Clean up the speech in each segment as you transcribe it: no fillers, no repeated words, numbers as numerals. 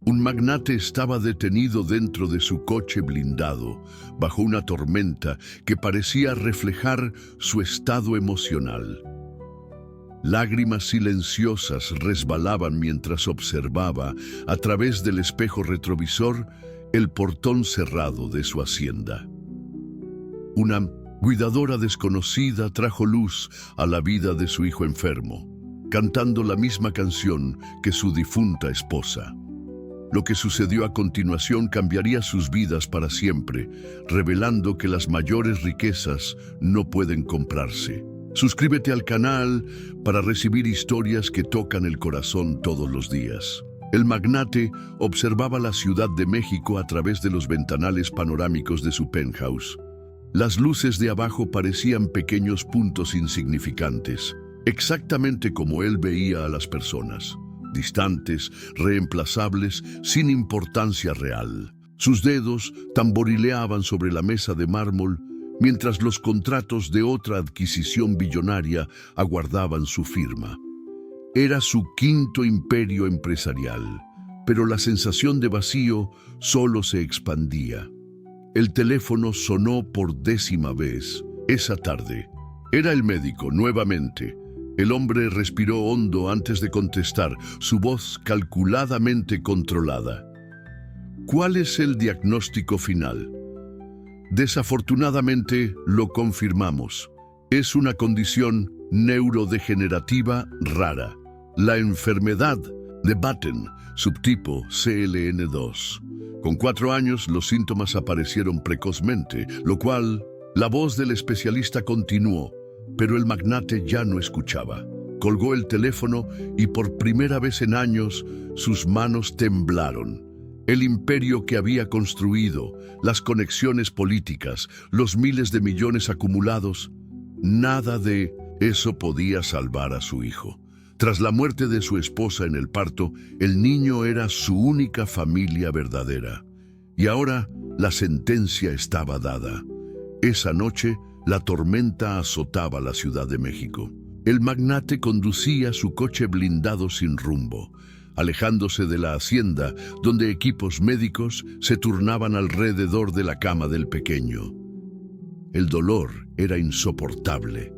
Un magnate estaba detenido dentro de su coche blindado, bajo una tormenta que parecía reflejar su estado emocional. Lágrimas silenciosas resbalaban mientras observaba, a través del espejo retrovisor, el portón cerrado de su hacienda. Una cuidadora desconocida trajo luz a la vida de su hijo enfermo, cantando la misma canción que su difunta esposa. Lo que sucedió a continuación cambiaría sus vidas para siempre, revelando que las mayores riquezas no pueden comprarse. Suscríbete al canal para recibir historias que tocan el corazón todos los días. El magnate observaba la Ciudad de México a través de los ventanales panorámicos de su penthouse. Las luces de abajo parecían pequeños puntos insignificantes, exactamente como él veía a las personas. Distantes, reemplazables, sin importancia real. Sus dedos tamborileaban sobre la mesa de mármol, mientras los contratos de otra adquisición billonaria aguardaban su firma. Era su quinto imperio empresarial, pero la sensación de vacío solo se expandía. El teléfono sonó por 10ª vez esa tarde. Era el médico, nuevamente. El hombre respiró hondo antes de contestar, su voz calculadamente controlada. ¿Cuál es el diagnóstico final? Desafortunadamente, lo confirmamos. Es una condición neurodegenerativa rara. La enfermedad de Batten, subtipo CLN2. Con 4 años, los síntomas aparecieron precozmente, lo cual, la voz del especialista continuó. Pero el magnate ya no escuchaba. Colgó el teléfono y por primera vez en años sus manos temblaron. El imperio que había construido, las conexiones políticas, los miles de millones acumulados, nada de eso podía salvar a su hijo. Tras la muerte de su esposa en el parto, el niño era su única familia verdadera. Y ahora la sentencia estaba dada. Esa noche, la tormenta azotaba la Ciudad de México. El magnate conducía su coche blindado sin rumbo, alejándose de la hacienda donde equipos médicos se turnaban alrededor de la cama del pequeño. El dolor era insoportable.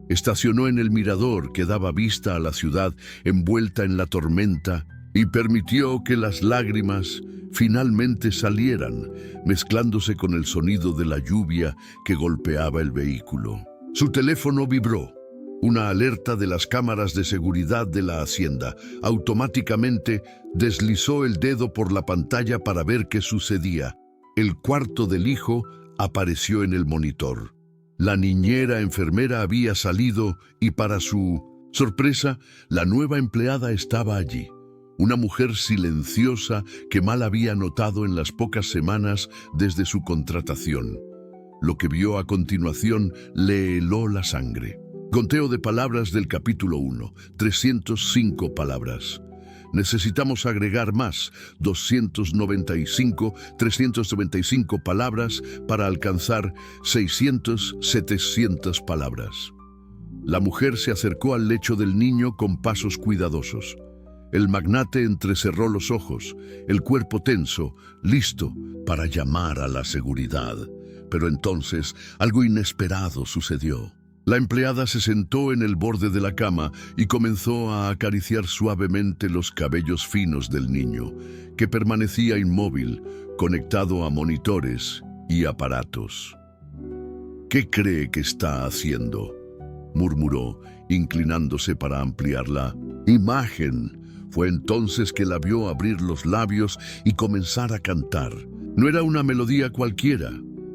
Estacionó en el mirador que daba vista a la ciudad envuelta en la tormenta y permitió que las lágrimas finalmente salieran, mezclándose con el sonido de la lluvia que golpeaba el vehículo. Su teléfono vibró. Una alerta de las cámaras de seguridad de la hacienda. Automáticamente deslizó el dedo por la pantalla para ver qué sucedía. El cuarto del hijo apareció en el monitor. La niñera enfermera había salido y, para su sorpresa, la nueva empleada estaba allí. Una mujer silenciosa que mal había notado en las pocas semanas desde su contratación. Lo que vio a continuación le heló la sangre. Conteo de palabras del capítulo 1, 305 palabras. Necesitamos agregar más, 395 palabras para alcanzar 700 palabras. La mujer se acercó al lecho del niño con pasos cuidadosos. El magnate entrecerró los ojos, el cuerpo tenso, listo para llamar a la seguridad. Pero entonces algo inesperado sucedió. La empleada se sentó en el borde de la cama y comenzó a acariciar suavemente los cabellos finos del niño, que permanecía inmóvil, conectado a monitores y aparatos. ¿Qué cree que está haciendo?, murmuró, inclinándose para ampliar la imagen. Fue entonces que la vio abrir los labios y comenzar a cantar. No era una melodía cualquiera.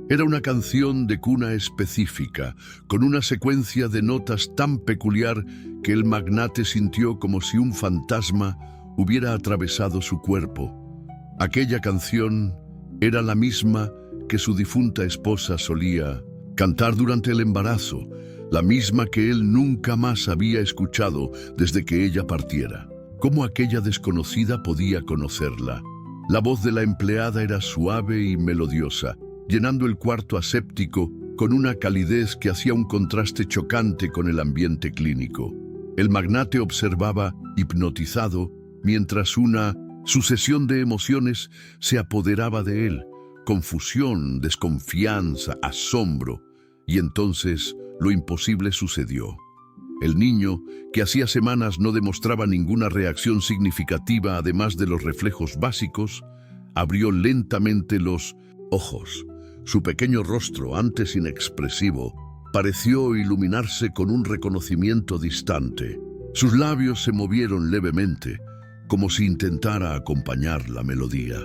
Era una canción de cuna específica, con una secuencia de notas tan peculiar que el magnate sintió como si un fantasma hubiera atravesado su cuerpo. Aquella canción era la misma que su difunta esposa solía cantar durante el embarazo, la misma que él nunca más había escuchado desde que ella partiera. ¿Cómo aquella desconocida podía conocerla? La voz de la empleada era suave y melodiosa, llenando el cuarto aséptico con una calidez que hacía un contraste chocante con el ambiente clínico. El magnate observaba, hipnotizado, mientras una Sucesión de emociones se apoderaba de él, confusión, desconfianza, asombro, y entonces lo imposible sucedió. El niño, que hacía semanas no demostraba ninguna reacción significativa además de los reflejos básicos, abrió lentamente los ojos. Su pequeño rostro, antes inexpresivo, pareció iluminarse con un reconocimiento distante. Sus labios se movieron levemente, como si intentara acompañar la melodía.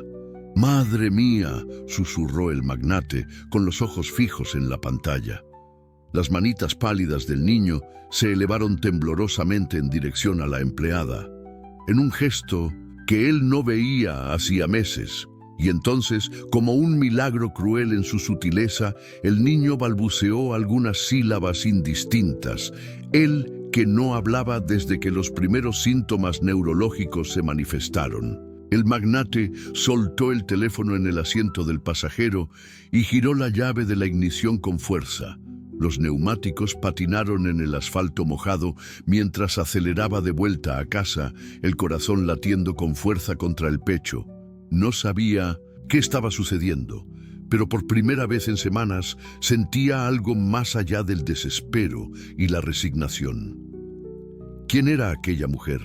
«Madre mía», susurró el magnate, con los ojos fijos en la pantalla. Las manitas pálidas del niño se elevaron temblorosamente en dirección a la empleada, en un gesto que él no veía hacía meses. Y entonces, como un milagro cruel en su sutileza, el niño balbuceó algunas sílabas indistintas. Él, que no hablaba desde que los primeros síntomas neurológicos se manifestaron. El magnate soltó el teléfono en el asiento del pasajero y giró la llave de la ignición con fuerza. Los neumáticos patinaron en el asfalto mojado mientras aceleraba de vuelta a casa, el corazón latiendo con fuerza contra el pecho. No sabía qué estaba sucediendo, pero por primera vez en semanas sentía algo más allá del desespero y la resignación. ¿Quién era aquella mujer?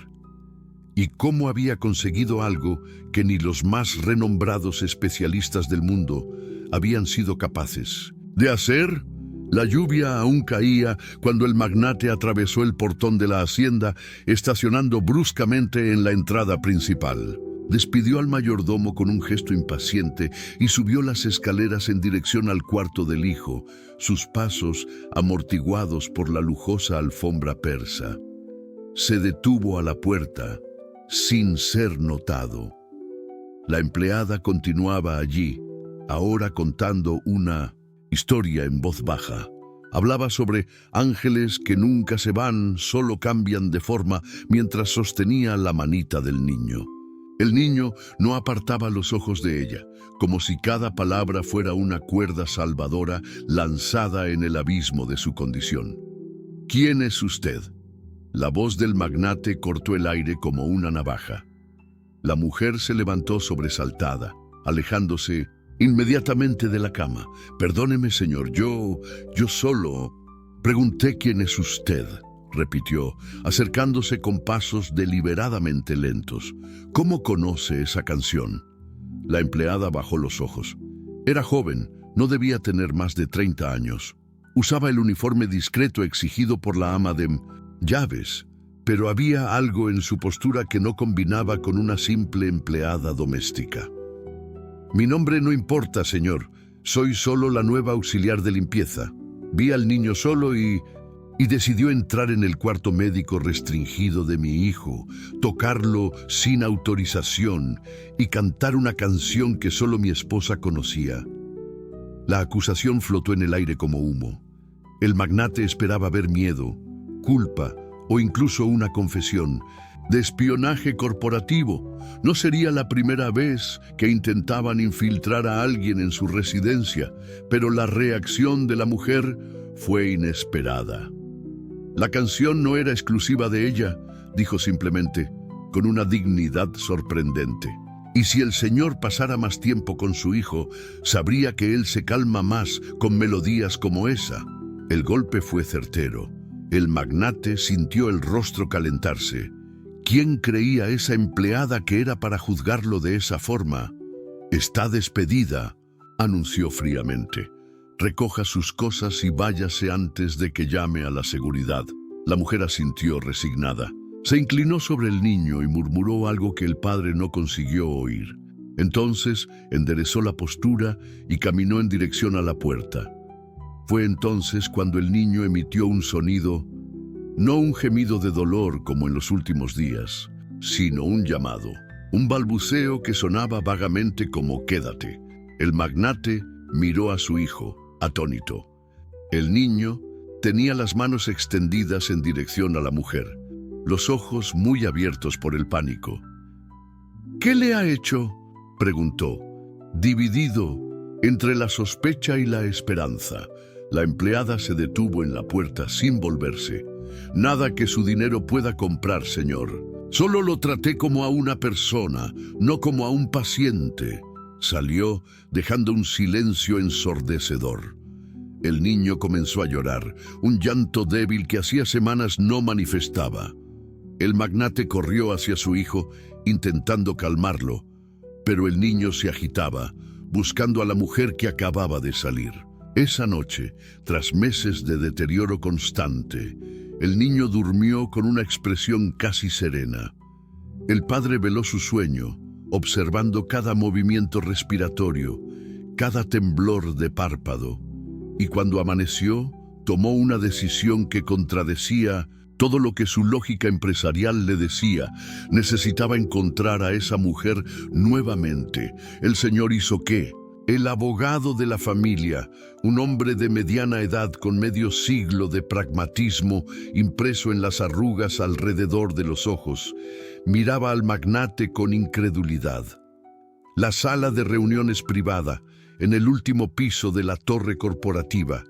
¿Y cómo había conseguido algo que ni los más renombrados especialistas del mundo habían sido capaces de hacer? La lluvia aún caía cuando el magnate atravesó el portón de la hacienda, estacionando bruscamente en la entrada principal. Despidió al mayordomo con un gesto impaciente y subió las escaleras en dirección al cuarto del hijo, sus pasos amortiguados por la lujosa alfombra persa. Se detuvo a la puerta, sin ser notado. La empleada continuaba allí, ahora contando una historia en voz baja. Hablaba sobre ángeles que nunca se van, solo cambian de forma, mientras sostenía la manita del niño. El niño no apartaba los ojos de ella, como si cada palabra fuera una cuerda salvadora lanzada en el abismo de su condición. «¿Quién es usted?». La voz del magnate cortó el aire como una navaja. La mujer se levantó sobresaltada, alejándose inmediatamente de la cama. «Perdóneme, señor, yo solo pregunté quién es usted», repitió, acercándose con pasos deliberadamente lentos. «¿Cómo conoce esa canción?». La empleada bajó los ojos. Era joven, no debía tener más de 30 años. Usaba el uniforme discreto exigido por la ama de llaves, pero había algo en su postura que no combinaba con una simple empleada doméstica. «Mi nombre no importa, señor. Soy solo la nueva auxiliar de limpieza. Vi al niño solo y decidió entrar en el cuarto médico restringido de mi hijo, tocarlo sin autorización y cantar una canción que solo mi esposa conocía». La acusación flotó en el aire como humo. El magnate esperaba ver miedo, culpa o incluso una confesión de espionaje corporativo. No sería la primera vez que intentaban infiltrar a alguien en su residencia, pero la reacción de la mujer fue inesperada. «La canción no era exclusiva de ella», dijo simplemente, con una dignidad sorprendente. «Y si el señor pasara más tiempo con su hijo, sabría que él se calma más con melodías como esa». El golpe fue certero. El magnate sintió el rostro calentarse. ¿Quién creía esa empleada que era para juzgarlo de esa forma? «Está despedida», anunció fríamente. «Recoja sus cosas y váyase antes de que llame a la seguridad». La mujer asintió resignada. Se inclinó sobre el niño y murmuró algo que el padre no consiguió oír. Entonces enderezó la postura y caminó en dirección a la puerta. Fue entonces cuando el niño emitió un sonido, no un gemido de dolor como en los últimos días, sino un llamado, un balbuceo que sonaba vagamente como «quédate». El magnate miró a su hijo, atónito. El niño tenía las manos extendidas en dirección a la mujer, los ojos muy abiertos por el pánico. «¿Qué le ha hecho?», preguntó, dividido entre la sospecha y la esperanza. La empleada se detuvo en la puerta sin volverse. «Nada que su dinero pueda comprar, señor. Solo lo traté como a una persona, no como a un paciente. Salió, dejando un silencio ensordecedor. El niño comenzó a llorar, un llanto débil que hacía semanas no manifestaba. El magnate corrió hacia su hijo, intentando calmarlo, pero el niño se agitaba, buscando a la mujer que acababa de salir. Esa noche, tras meses de deterioro constante, el niño durmió con una expresión casi serena. El padre veló su sueño, observando cada movimiento respiratorio, cada temblor de párpado, y cuando amaneció, tomó una decisión que contradecía todo lo que su lógica empresarial le decía. Necesitaba encontrar a esa mujer nuevamente. El señor hizo qué. El abogado de la familia, un hombre de mediana edad con medio siglo de pragmatismo impreso en las arrugas alrededor de los ojos, miraba al magnate con incredulidad. La sala de reuniones privada, en el último piso de la torre corporativa,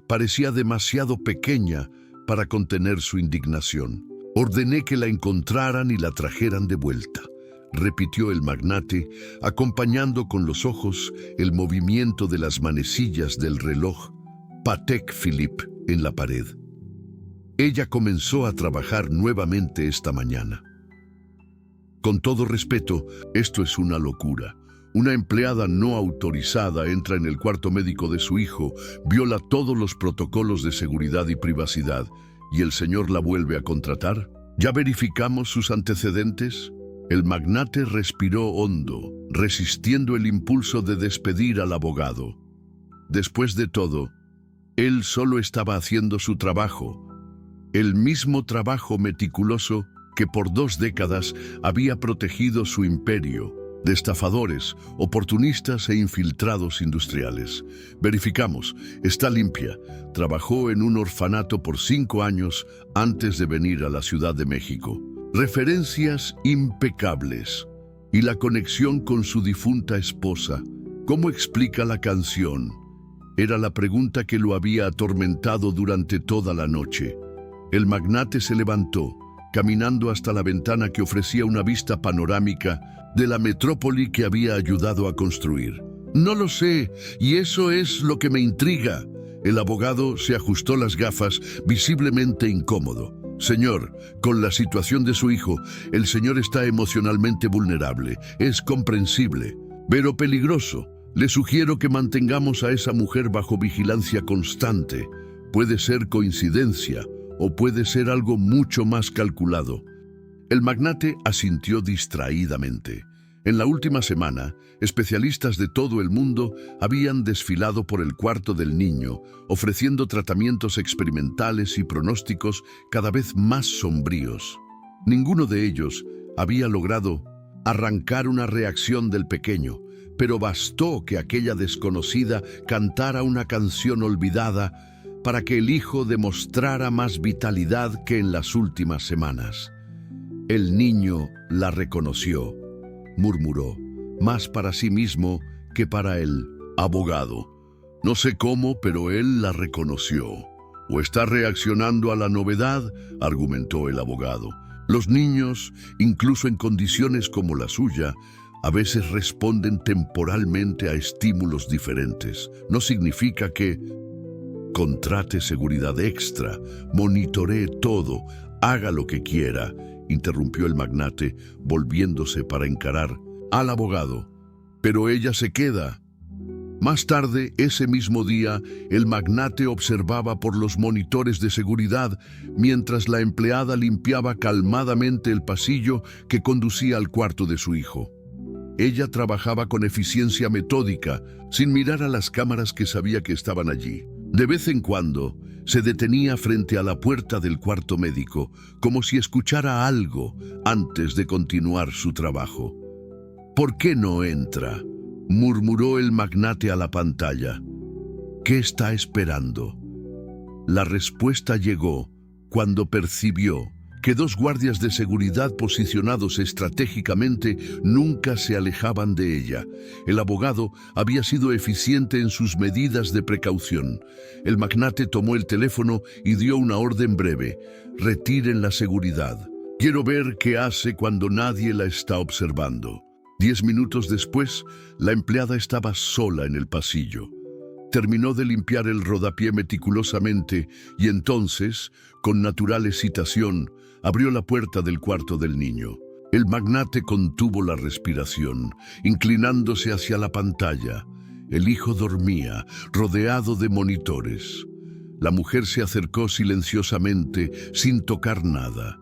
parecía demasiado pequeña para contener su indignación. Ordené que la encontraran y la trajeran de vuelta, repitió el magnate, acompañando con los ojos el movimiento de las manecillas del reloj Patek Philippe en la pared. Ella comenzó a trabajar nuevamente esta mañana. Con todo respeto, esto es una locura. Una empleada no autorizada entra en el cuarto médico de su hijo, viola todos los protocolos de seguridad y privacidad, ¿y el señor la vuelve a contratar? ¿Ya verificamos sus antecedentes? El magnate respiró hondo, resistiendo el impulso de despedir al abogado. Después de todo, él solo estaba haciendo su trabajo, el mismo trabajo meticuloso que por 2 décadas había protegido su imperio de estafadores, oportunistas e infiltrados industriales. Verificamos, está limpia. Trabajó en un orfanato por 5 años antes de venir a la Ciudad de México. Referencias impecables. Y la conexión con su difunta esposa. ¿Cómo explica la canción? Era la pregunta que lo había atormentado durante toda la noche. El magnate se levantó, caminando hasta la ventana que ofrecía una vista panorámica de la metrópoli que había ayudado a construir. No lo sé, y eso es lo que me intriga. El abogado se ajustó las gafas, visiblemente incómodo. Señor, con la situación de su hijo, el señor está emocionalmente vulnerable. Es comprensible, pero peligroso. Le sugiero que mantengamos a esa mujer bajo vigilancia constante. Puede ser coincidencia, o puede ser algo mucho más calculado. El magnate asintió distraídamente. En la última semana, especialistas de todo el mundo habían desfilado por el cuarto del niño, ofreciendo tratamientos experimentales y pronósticos cada vez más sombríos. Ninguno de ellos había logrado arrancar una reacción del pequeño, pero bastó que aquella desconocida cantara una canción olvidada para que el hijo demostrara más vitalidad que en las últimas semanas. El niño la reconoció, murmuró, más para sí mismo que para el abogado. No sé cómo, pero él la reconoció. O está reaccionando a la novedad, argumentó el abogado. Los niños, incluso en condiciones como la suya, a veces responden temporalmente a estímulos diferentes. No significa que contrate seguridad extra, monitoree todo, haga lo que quiera, interrumpió el magnate, volviéndose para encarar al abogado. Pero ella se queda. Más tarde, ese mismo día, el magnate observaba por los monitores de seguridad mientras la empleada limpiaba calmadamente el pasillo que conducía al cuarto de su hijo. Ella trabajaba con eficiencia metódica, sin mirar a las cámaras que sabía que estaban allí. De vez en cuando, se detenía frente a la puerta del cuarto médico, como si escuchara algo antes de continuar su trabajo. ¿Por qué no entra?, murmuró el magnate a la pantalla. ¿Qué está esperando? La respuesta llegó cuando percibió que 2 guardias de seguridad posicionados estratégicamente nunca se alejaban de ella. El abogado había sido eficiente en sus medidas de precaución. El magnate tomó el teléfono y dio una orden breve: retiren la seguridad. Quiero ver qué hace cuando nadie la está observando. 10 minutos después, la empleada estaba sola en el pasillo. Terminó de limpiar el rodapié meticulosamente y entonces, con natural excitación, abrió la puerta del cuarto del niño. El magnate contuvo la respiración, inclinándose hacia la pantalla. El hijo dormía, rodeado de monitores. La mujer se acercó silenciosamente, sin tocar nada.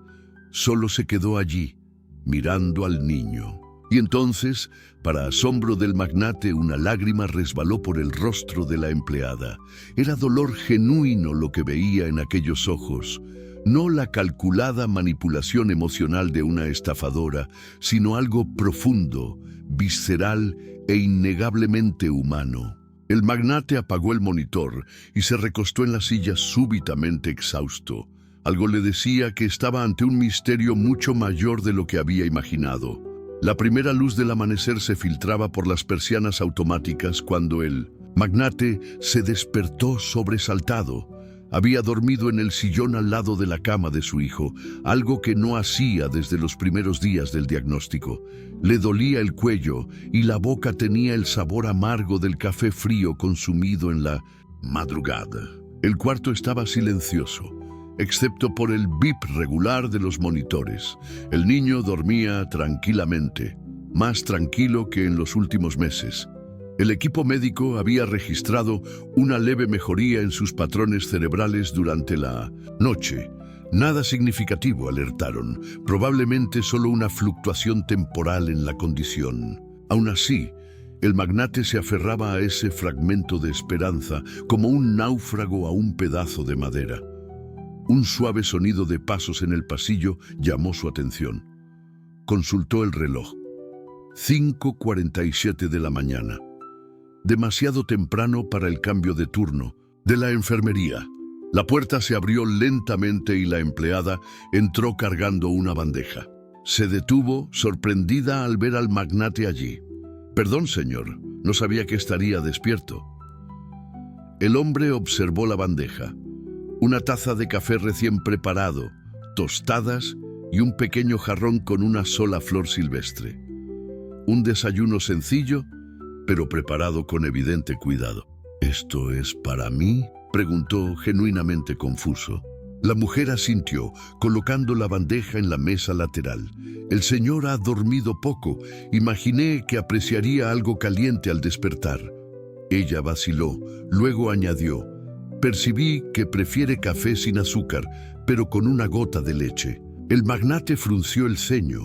Solo se quedó allí, mirando al niño. Y entonces, para asombro del magnate, una lágrima resbaló por el rostro de la empleada. Era dolor genuino lo que veía en aquellos ojos. No la calculada manipulación emocional de una estafadora, sino algo profundo, visceral e innegablemente humano. El magnate apagó el monitor y se recostó en la silla súbitamente exhausto. Algo le decía que estaba ante un misterio mucho mayor de lo que había imaginado. La primera luz del amanecer se filtraba por las persianas automáticas cuando el magnate se despertó sobresaltado. Había dormido en el sillón al lado de la cama de su hijo, algo que no hacía desde los primeros días del diagnóstico. Le dolía el cuello y la boca tenía el sabor amargo del café frío consumido en la madrugada. El cuarto estaba silencioso, excepto por el bip regular de los monitores. El niño dormía tranquilamente, más tranquilo que en los últimos meses. El equipo médico había registrado una leve mejoría en sus patrones cerebrales durante la noche. Nada significativo, alertaron, probablemente solo una fluctuación temporal en la condición. Aún así, el magnate se aferraba a ese fragmento de esperanza como un náufrago a un pedazo de madera. Un suave sonido de pasos en el pasillo llamó su atención. Consultó el reloj. 5:47 de la mañana. Demasiado temprano para el cambio de turno de la enfermería. La puerta se abrió lentamente y la empleada entró cargando una bandeja. Se detuvo, sorprendida al ver al magnate allí. «Perdón, señor, no sabía que estaría despierto». El hombre observó la bandeja. Una taza de café recién preparado, tostadas y un pequeño jarrón con una sola flor silvestre. Un desayuno sencillo, pero preparado con evidente cuidado. «¿Esto es para mí?», preguntó, genuinamente confuso. La mujer asintió, colocando la bandeja en la mesa lateral. «El señor ha dormido poco. Imaginé que apreciaría algo caliente al despertar». Ella vaciló, luego añadió: «Percibí que prefiere café sin azúcar, pero con una gota de leche». El magnate frunció el ceño,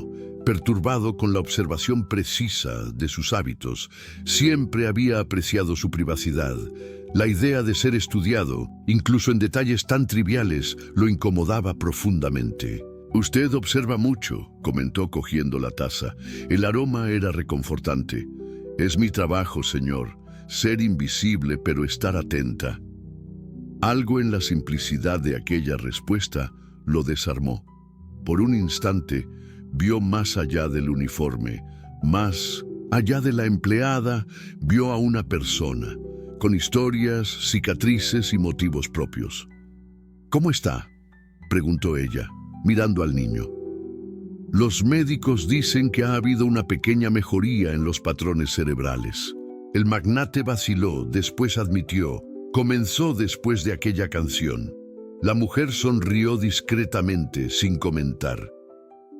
perturbado con la observación precisa de sus hábitos. Siempre había apreciado su privacidad. La idea de ser estudiado, incluso en detalles tan triviales, lo incomodaba profundamente. «Usted observa mucho», comentó cogiendo la taza. El aroma era reconfortante. «Es mi trabajo, señor, ser invisible pero estar atenta». Algo en la simplicidad de aquella respuesta lo desarmó. Por un instante, vio más allá del uniforme, más allá de la empleada, vio a una persona, con historias, cicatrices y motivos propios. «¿Cómo está?», preguntó ella, mirando al niño. «Los médicos dicen que ha habido una pequeña mejoría en los patrones cerebrales». El magnate vaciló, después admitió: «Comenzó después de aquella canción». La mujer sonrió discretamente, sin comentar.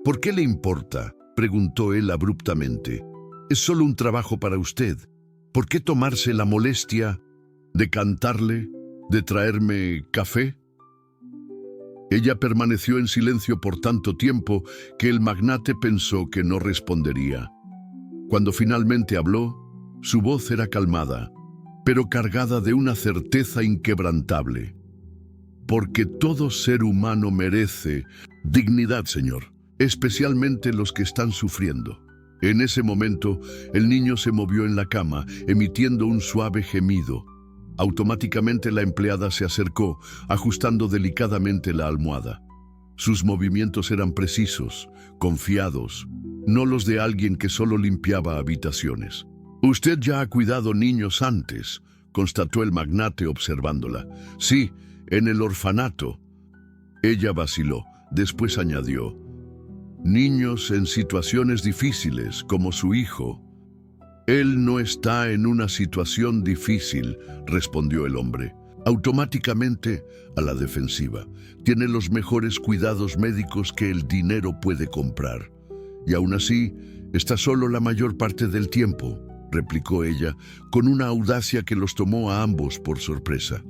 «¿Por qué le importa?», preguntó él abruptamente. «Es solo un trabajo para usted. ¿Por qué tomarse la molestia de cantarle, de traerme café?» Ella permaneció en silencio por tanto tiempo que el magnate pensó que no respondería. Cuando finalmente habló, su voz era calmada, pero cargada de una certeza inquebrantable. «Porque todo ser humano merece dignidad, señor, especialmente los que están sufriendo». En ese momento, el niño se movió en la cama, emitiendo un suave gemido. Automáticamente la empleada se acercó, ajustando delicadamente la almohada. Sus movimientos eran precisos, confiados, no los de alguien que solo limpiaba habitaciones. «Usted ya ha cuidado niños antes», constató el magnate observándola. «Sí, en el orfanato». Ella vaciló, después añadió: Niños en situaciones difíciles, como su hijo. Él no está en una situación difícil, respondió el hombre, automáticamente a la defensiva. Tiene los mejores cuidados médicos que el dinero puede comprar. Y aún así, está solo la mayor parte del tiempo, replicó ella, con una audacia que los tomó a ambos por sorpresa.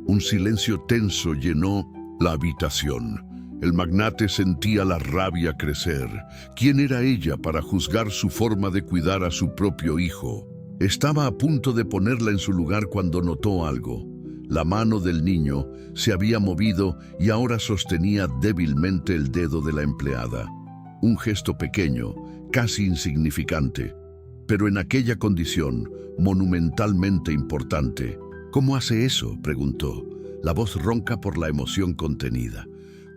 Un silencio tenso llenó la habitación. El magnate sentía la rabia crecer. ¿Quién era ella para juzgar su forma de cuidar a su propio hijo? Estaba a punto de ponerla en su lugar cuando notó algo. La mano del niño se había movido y ahora sostenía débilmente el dedo de la empleada. Un gesto pequeño, casi insignificante, pero en aquella condición, monumentalmente importante. ¿Cómo hace eso?, preguntó, la voz ronca por la emoción contenida.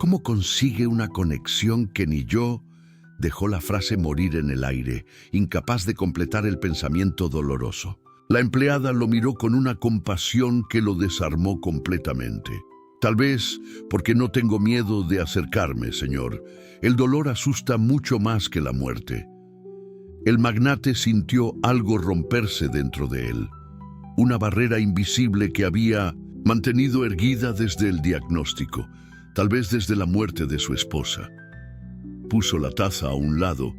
¿Cómo consigue una conexión que ni yo? Dejó la frase morir en el aire, incapaz de completar el pensamiento doloroso. La empleada lo miró con una compasión que lo desarmó completamente. Tal vez porque no tengo miedo de acercarme, señor. El dolor asusta mucho más que la muerte. El magnate sintió algo romperse dentro de él. Una barrera invisible que había mantenido erguida desde el diagnóstico, tal vez desde la muerte de su esposa. Puso la taza a un lado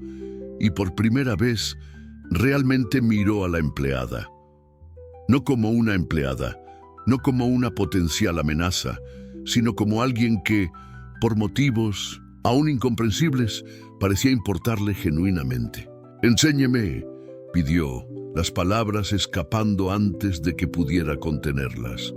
y por primera vez realmente miró a la empleada. No como una empleada, no como una potencial amenaza, sino como alguien que, por motivos aún incomprensibles, parecía importarle genuinamente. «Enséñeme», pidió, las palabras escapando antes de que pudiera contenerlas.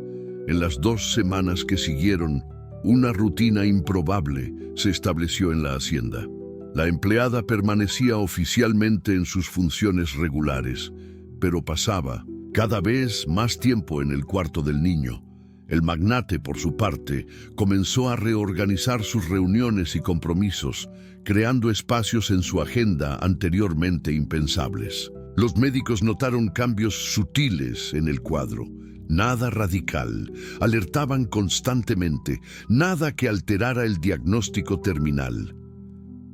En las 2 semanas que siguieron, una rutina improbable se estableció en la hacienda. La empleada permanecía oficialmente en sus funciones regulares, pero pasaba cada vez más tiempo en el cuarto del niño. El magnate, por su parte, comenzó a reorganizar sus reuniones y compromisos, creando espacios en su agenda anteriormente impensables. Los médicos notaron cambios sutiles en el cuadro. Nada radical, alertaban constantemente, nada que alterara el diagnóstico terminal.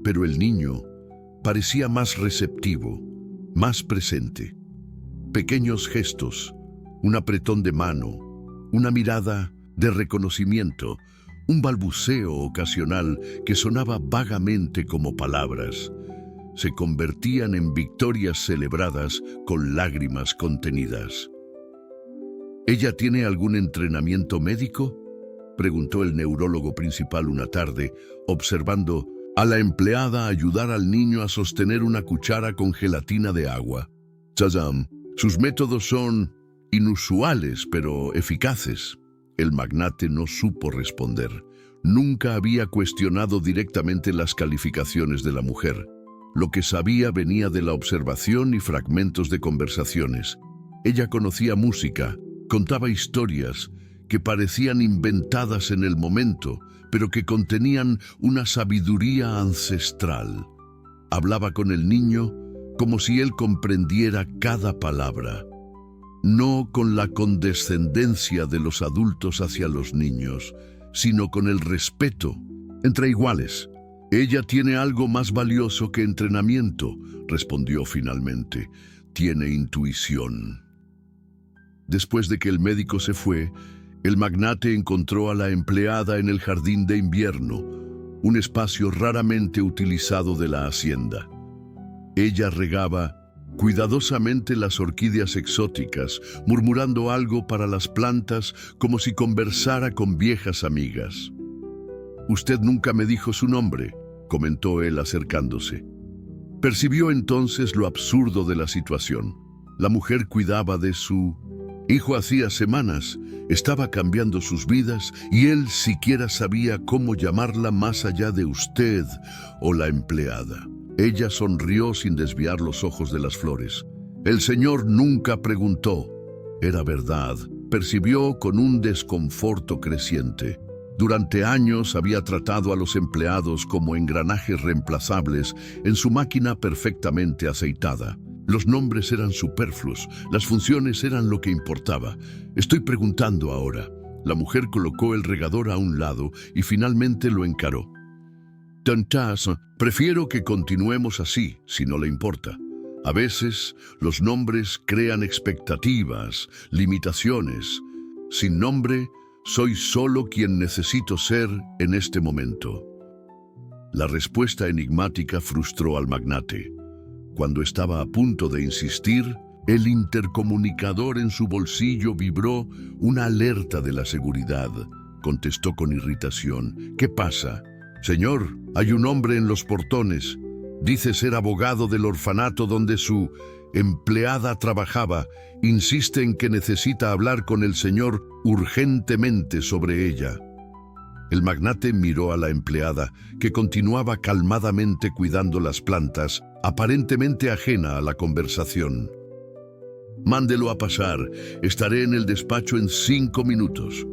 Pero el niño parecía más receptivo, más presente. Pequeños gestos, un apretón de mano, una mirada de reconocimiento, un balbuceo ocasional que sonaba vagamente como palabras, se convertían en victorias celebradas con lágrimas contenidas. ¿Ella tiene algún entrenamiento médico?, preguntó el neurólogo principal una tarde, observando a la empleada ayudar al niño a sostener una cuchara con gelatina de agua. «Shazam, sus métodos son inusuales, pero eficaces». El magnate no supo responder. Nunca había cuestionado directamente las calificaciones de la mujer. Lo que sabía venía de la observación y fragmentos de conversaciones. Ella conocía música, contaba historias que parecían inventadas en el momento, pero que contenían una sabiduría ancestral. Hablaba con el niño como si él comprendiera cada palabra, no con la condescendencia de los adultos hacia los niños, sino con el respeto entre iguales. «Ella tiene algo más valioso que entrenamiento», respondió finalmente. «Tiene intuición». Después de que el médico se fue, el magnate encontró a la empleada en el jardín de invierno, un espacio raramente utilizado de la hacienda. Ella regaba cuidadosamente las orquídeas exóticas, murmurando algo para las plantas como si conversara con viejas amigas. «Usted nunca me dijo su nombre», comentó él acercándose. Percibió entonces lo absurdo de la situación. La mujer cuidaba de su hijo hacía semanas, estaba cambiando sus vidas y él siquiera sabía cómo llamarla más allá de usted o la empleada. Ella sonrió sin desviar los ojos de las flores. El señor nunca preguntó. Era verdad, percibió con un desconforto creciente. Durante años había tratado a los empleados como engranajes reemplazables en su máquina perfectamente aceitada. Los nombres eran superfluos, las funciones eran lo que importaba. «Estoy preguntando ahora». La mujer colocó el regador a un lado y finalmente lo encaró. Tantas, prefiero que continuemos así, si no le importa. A veces, los nombres crean expectativas, limitaciones. Sin nombre, soy solo quien necesito ser en este momento. La respuesta enigmática frustró al magnate. Cuando estaba a punto de insistir, el intercomunicador en su bolsillo vibró una alerta de la seguridad. Contestó con irritación. ¿Qué pasa? Señor, hay un hombre en los portones. Dice ser abogado del orfanato donde su empleada trabajaba. Insiste en que necesita hablar con el señor urgentemente sobre ella. El magnate miró a la empleada, que continuaba calmadamente cuidando las plantas, aparentemente ajena a la conversación. Mándelo a pasar. Estaré en el despacho en 5 minutos.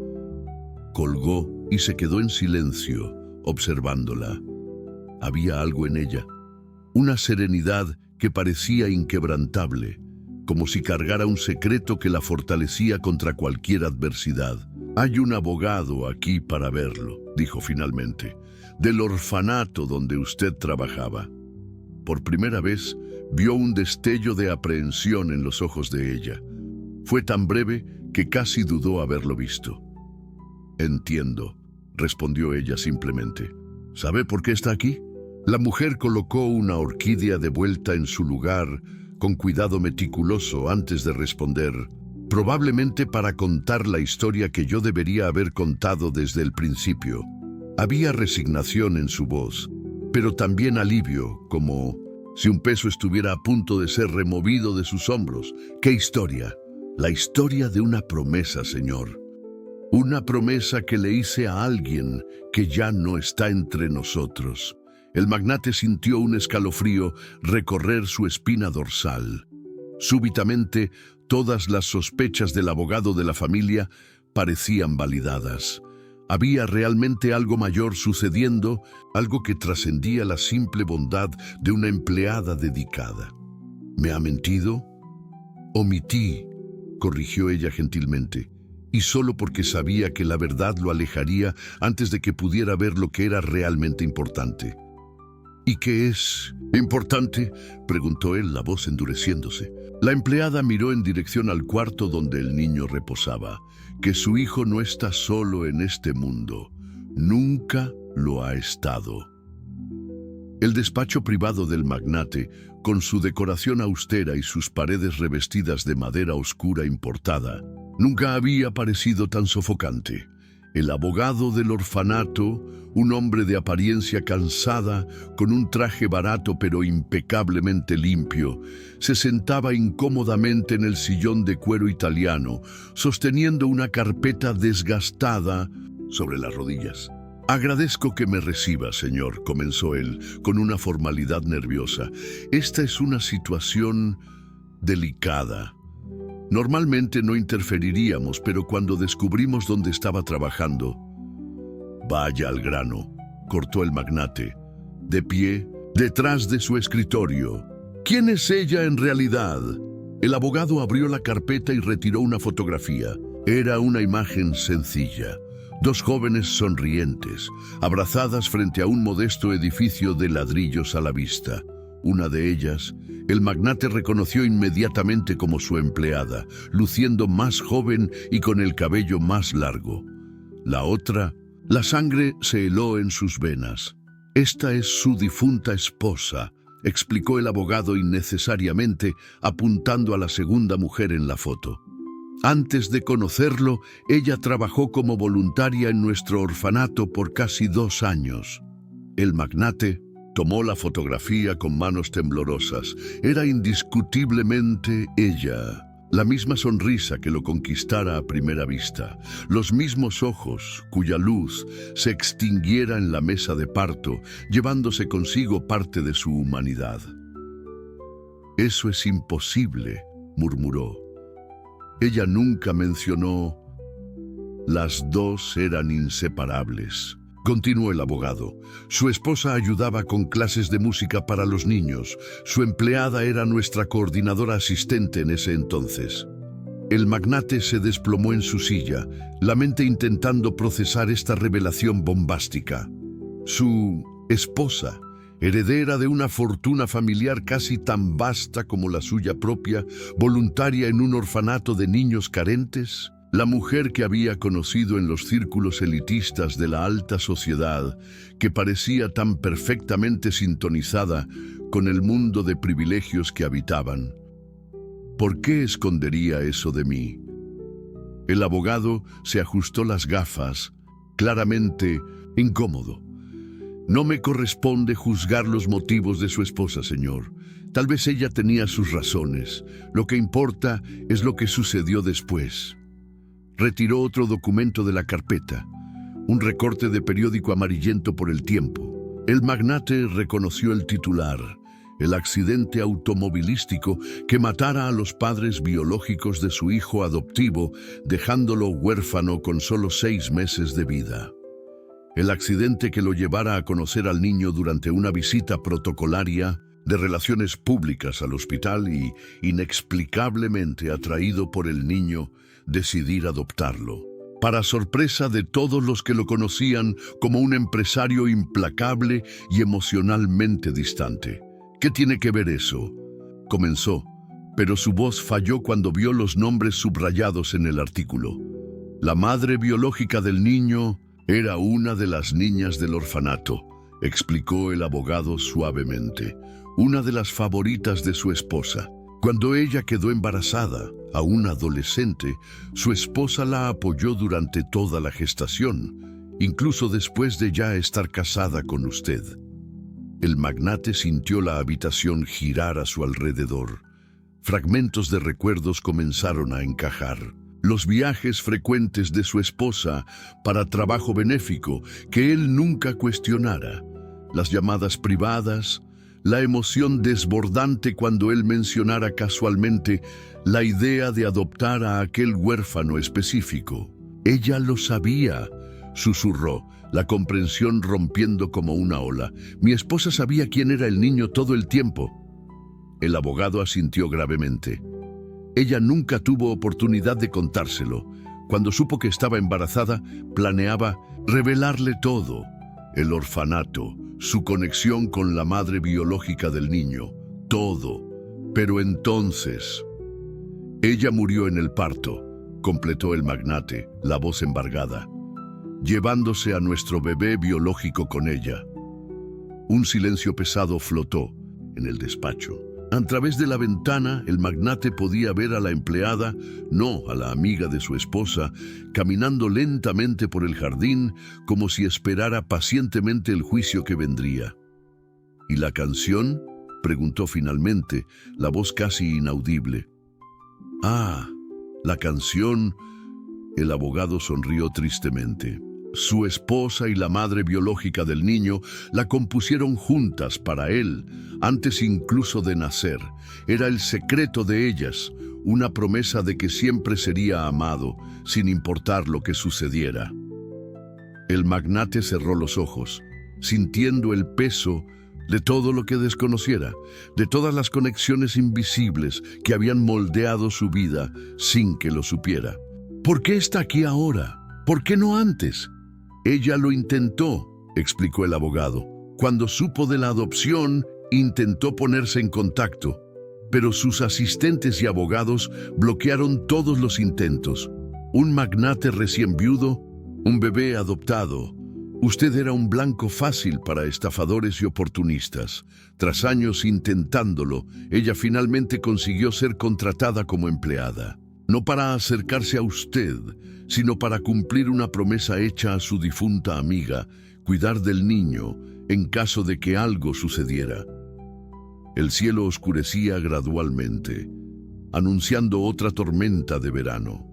Colgó y se quedó en silencio, observándola. Había algo en ella, una serenidad que parecía inquebrantable, como si cargara un secreto que la fortalecía contra cualquier adversidad. Hay un abogado aquí para verlo, dijo finalmente, del orfanato donde usted trabajaba. Por primera vez, vio un destello de aprehensión en los ojos de ella. Fue tan breve que casi dudó haberlo visto. Entiendo, respondió ella simplemente. ¿Sabe por qué está aquí? La mujer colocó una orquídea de vuelta en su lugar con cuidado meticuloso antes de responder, probablemente para contar la historia que yo debería haber contado desde el principio. Había resignación en su voz, pero también alivio, como si un peso estuviera a punto de ser removido de sus hombros. ¿Qué historia? La historia de una promesa, señor. Una promesa que le hice a alguien que ya no está entre nosotros. El magnate sintió un escalofrío recorrer su espina dorsal. Súbitamente, todas las sospechas del abogado de la familia parecían validadas. Había realmente algo mayor sucediendo, algo que trascendía la simple bondad de una empleada dedicada. ¿Me ha mentido? Omití, corrigió ella gentilmente, y solo porque sabía que la verdad lo alejaría antes de que pudiera ver lo que era realmente importante. ¿Y qué es importante?, preguntó él, la voz endureciéndose. La empleada miró en dirección al cuarto donde el niño reposaba. Que su hijo no está solo en este mundo. Nunca lo ha estado. El despacho privado del magnate, con su decoración austera y sus paredes revestidas de madera oscura importada, nunca había parecido tan sofocante. El abogado del orfanato, un hombre de apariencia cansada, con un traje barato pero impecablemente limpio, se sentaba incómodamente en el sillón de cuero italiano, sosteniendo una carpeta desgastada sobre las rodillas. «Agradezco que me reciba, señor», comenzó él, con una formalidad nerviosa. «Esta es una situación delicada. Normalmente no interferiríamos, pero cuando descubrimos dónde estaba trabajando...» «Vaya al grano», cortó el magnate, de pie, detrás de su escritorio. «¿Quién es ella en realidad?» El abogado abrió la carpeta y retiró una fotografía. Era una imagen sencilla. 2 jóvenes sonrientes, abrazadas frente a un modesto edificio de ladrillos a la vista. Una de ellas, el magnate reconoció inmediatamente como su empleada, luciendo más joven y con el cabello más largo. La otra, la sangre se heló en sus venas. «Esta es su difunta esposa», explicó el abogado innecesariamente, apuntando a la segunda mujer en la foto. «Antes de conocerlo, ella trabajó como voluntaria en nuestro orfanato por casi 2 años». El magnate tomó la fotografía con manos temblorosas. Era indiscutiblemente ella. La misma sonrisa que lo conquistara a primera vista, los mismos ojos cuya luz se extinguiera en la mesa de parto, llevándose consigo parte de su humanidad. «Eso es imposible», murmuró. Ella nunca mencionó. «Las 2 eran inseparables», continuó el abogado. «Su esposa ayudaba con clases de música para los niños. Su empleada era nuestra coordinadora asistente en ese entonces». El magnate se desplomó en su silla, la mente intentando procesar esta revelación bombástica. Su esposa, heredera de una fortuna familiar casi tan vasta como la suya propia, voluntaria en un orfanato de niños carentes, la mujer que había conocido en los círculos elitistas de la alta sociedad, que parecía tan perfectamente sintonizada con el mundo de privilegios que habitaban. ¿Por qué escondería eso de mí? El abogado se ajustó las gafas, claramente incómodo. No me corresponde juzgar los motivos de su esposa, señor. Tal vez ella tenía sus razones. Lo que importa es lo que sucedió después. Retiró otro documento de la carpeta, un recorte de periódico amarillento por el tiempo. El magnate reconoció el titular: el accidente automovilístico que matara a los padres biológicos de su hijo adoptivo, dejándolo huérfano con solo 6 meses de vida. El accidente que lo llevara a conocer al niño durante una visita protocolaria de relaciones públicas al hospital y, inexplicablemente atraído por el niño, decidir adoptarlo. Para sorpresa de todos los que lo conocían como un empresario implacable y emocionalmente distante. ¿Qué tiene que ver eso?, comenzó, pero su voz falló cuando vio los nombres subrayados en el artículo. La madre biológica del niño era una de las niñas del orfanato, explicó el abogado suavemente, una de las favoritas de su esposa. Cuando ella quedó embarazada, aún adolescente, su esposa la apoyó durante toda la gestación, incluso después de ya estar casada con usted. El magnate sintió la habitación girar a su alrededor. Fragmentos de recuerdos comenzaron a encajar. Los viajes frecuentes de su esposa para trabajo benéfico que él nunca cuestionara, las llamadas privadas, la emoción desbordante cuando él mencionara casualmente la idea de adoptar a aquel huérfano específico. Ella lo sabía, susurró, la comprensión rompiendo como una ola. Mi esposa sabía quién era el niño todo el tiempo. El abogado asintió gravemente. Ella nunca tuvo oportunidad de contárselo. Cuando supo que estaba embarazada, planeaba revelarle todo: el orfanato, su conexión con la madre biológica del niño, todo. Pero entonces, ella murió en el parto, completó el magnate, la voz embargada, llevándose a nuestro bebé biológico con ella. Un silencio pesado flotó en el despacho. A través de la ventana, el magnate podía ver a la empleada, no a la amiga de su esposa, caminando lentamente por el jardín como si esperara pacientemente el juicio que vendría. ¿Y la canción?, preguntó finalmente, la voz casi inaudible. Ah, la canción. El abogado sonrió tristemente. Su esposa y la madre biológica del niño la compusieron juntas para él, antes incluso de nacer. Era el secreto de ellas, una promesa de que siempre sería amado, sin importar lo que sucediera. El magnate cerró los ojos, sintiendo el peso de todo lo que desconociera, de todas las conexiones invisibles que habían moldeado su vida sin que lo supiera. ¿Por qué está aquí ahora? ¿Por qué no antes? Ella lo intentó, explicó el abogado. Cuando supo de la adopción, intentó ponerse en contacto, pero sus asistentes y abogados bloquearon todos los intentos. Un magnate recién viudo, un bebé adoptado. Usted era un blanco fácil para estafadores y oportunistas. Tras años intentándolo, ella finalmente consiguió ser contratada como empleada. No para acercarse a usted, sino para cumplir una promesa hecha a su difunta amiga, cuidar del niño en caso de que algo sucediera. El cielo oscurecía gradualmente, anunciando otra tormenta de verano.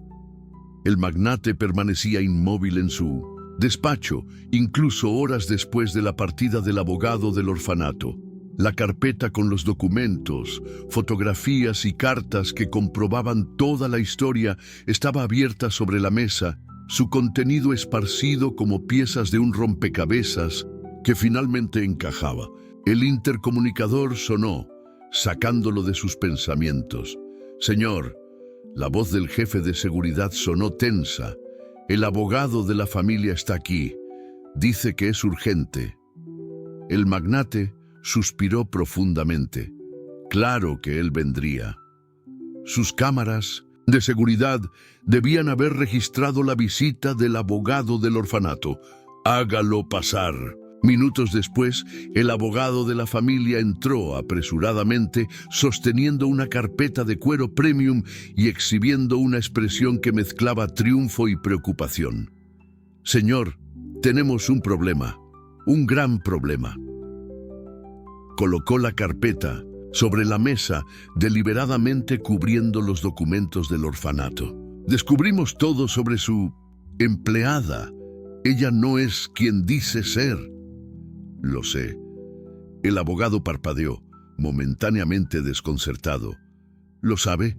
El magnate permanecía inmóvil en su despacho, incluso horas después de la partida del abogado del orfanato. La carpeta con los documentos, fotografías y cartas que comprobaban toda la historia estaba abierta sobre la mesa, su contenido esparcido como piezas de un rompecabezas que finalmente encajaba. El intercomunicador sonó, sacándolo de sus pensamientos. Señor, la voz del jefe de seguridad sonó tensa. El abogado de la familia está aquí. Dice que es urgente. El magnate suspiró profundamente. Claro que él vendría. Sus cámaras de seguridad debían haber registrado la visita del abogado del orfanato. Hágalo pasar. Minutos después, el abogado de la familia entró apresuradamente, sosteniendo una carpeta de cuero premium y exhibiendo una expresión que mezclaba triunfo y preocupación. «Señor, tenemos un problema, un gran problema». Colocó la carpeta sobre la mesa, deliberadamente cubriendo los documentos del orfanato. «Descubrimos todo sobre su empleada. Ella no es quien dice ser». «Lo sé». El abogado parpadeó, momentáneamente desconcertado. «¿Lo sabe?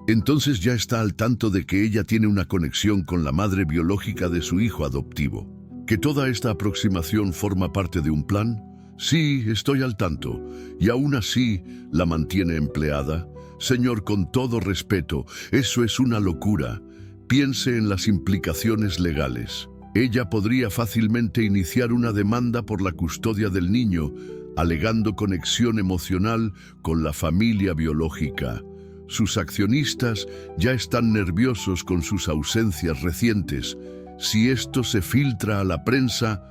Entonces ya está al tanto de que ella tiene una conexión con la madre biológica de su hijo adoptivo. ¿Que toda esta aproximación forma parte de un plan?» «Sí, estoy al tanto. Y aún así la mantiene empleada. Señor, con todo respeto, eso es una locura. Piense en las implicaciones legales. Ella podría fácilmente iniciar una demanda por la custodia del niño, alegando conexión emocional con la familia biológica. Sus accionistas ya están nerviosos con sus ausencias recientes. Si esto se filtra a la prensa...»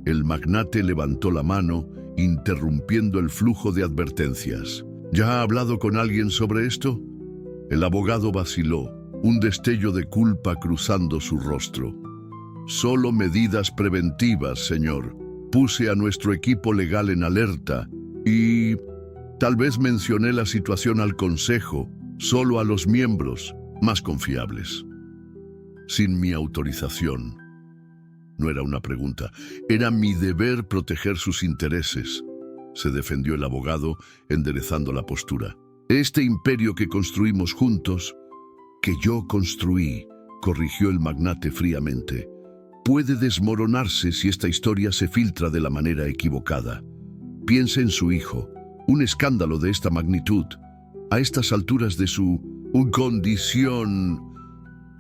El magnate levantó la mano, interrumpiendo el flujo de advertencias. «¿Ya ha hablado con alguien sobre esto?» El abogado vaciló, un destello de culpa cruzando su rostro. «Solo medidas preventivas, señor. Puse a nuestro equipo legal en alerta y tal vez mencioné la situación al consejo, solo a los miembros más confiables. Sin mi autorización». No era una pregunta. «Era mi deber proteger sus intereses», se defendió el abogado, enderezando la postura. «Este imperio que construimos juntos, que yo construí», corrigió el magnate fríamente, «puede desmoronarse si esta historia se filtra de la manera equivocada. Piense en su hijo. Un escándalo de esta magnitud, a estas alturas de su condición...»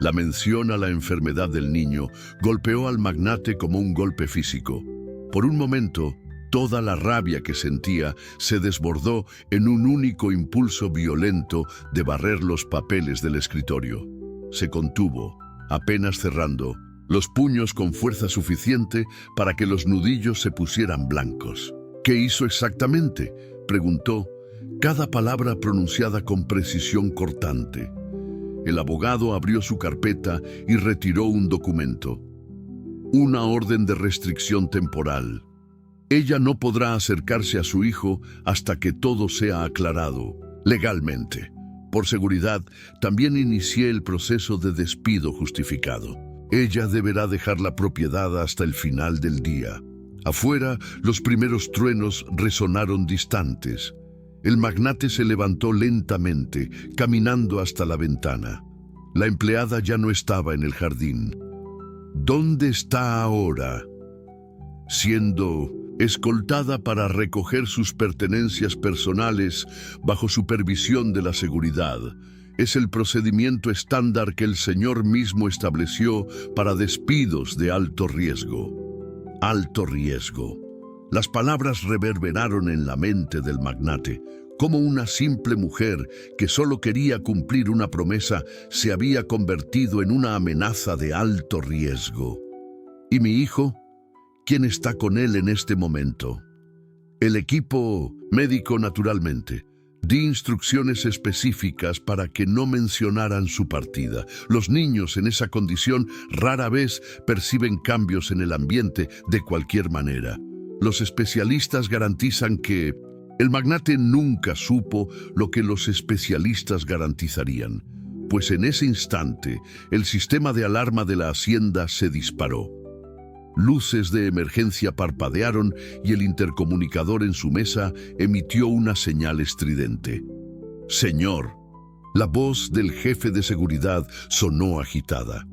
La mención a la enfermedad del niño golpeó al magnate como un golpe físico. Por un momento, toda la rabia que sentía se desbordó en un único impulso violento de barrer los papeles del escritorio. Se contuvo, apenas cerrando, los puños con fuerza suficiente para que los nudillos se pusieran blancos. «¿Qué hizo exactamente?», preguntó, cada palabra pronunciada con precisión cortante. El abogado abrió su carpeta y retiró un documento. «Una orden de restricción temporal. Ella no podrá acercarse a su hijo hasta que todo sea aclarado, legalmente. Por seguridad, también inicié el proceso de despido justificado. Ella deberá dejar la propiedad hasta el final del día». Afuera, los primeros truenos resonaron distantes. El magnate se levantó lentamente, caminando hasta la ventana. La empleada ya no estaba en el jardín. ¿Dónde está ahora? Siendo escoltada para recoger sus pertenencias personales bajo supervisión de la seguridad. Es el procedimiento estándar que el señor mismo estableció para despidos de alto riesgo. Alto riesgo. Las palabras reverberaron en la mente del magnate, como una simple mujer que solo quería cumplir una promesa se había convertido en una amenaza de alto riesgo. ¿Y mi hijo? ¿Quién está con él en este momento? El equipo médico, naturalmente. Di instrucciones específicas para que no mencionaran su partida. Los niños en esa condición rara vez perciben cambios en el ambiente de cualquier manera. Los especialistas garantizan que... El magnate nunca supo lo que los especialistas garantizarían, pues en ese instante el sistema de alarma de la hacienda se disparó. Luces de emergencia parpadearon y el intercomunicador en su mesa emitió una señal estridente. «Señor», la voz del jefe de seguridad sonó agitada.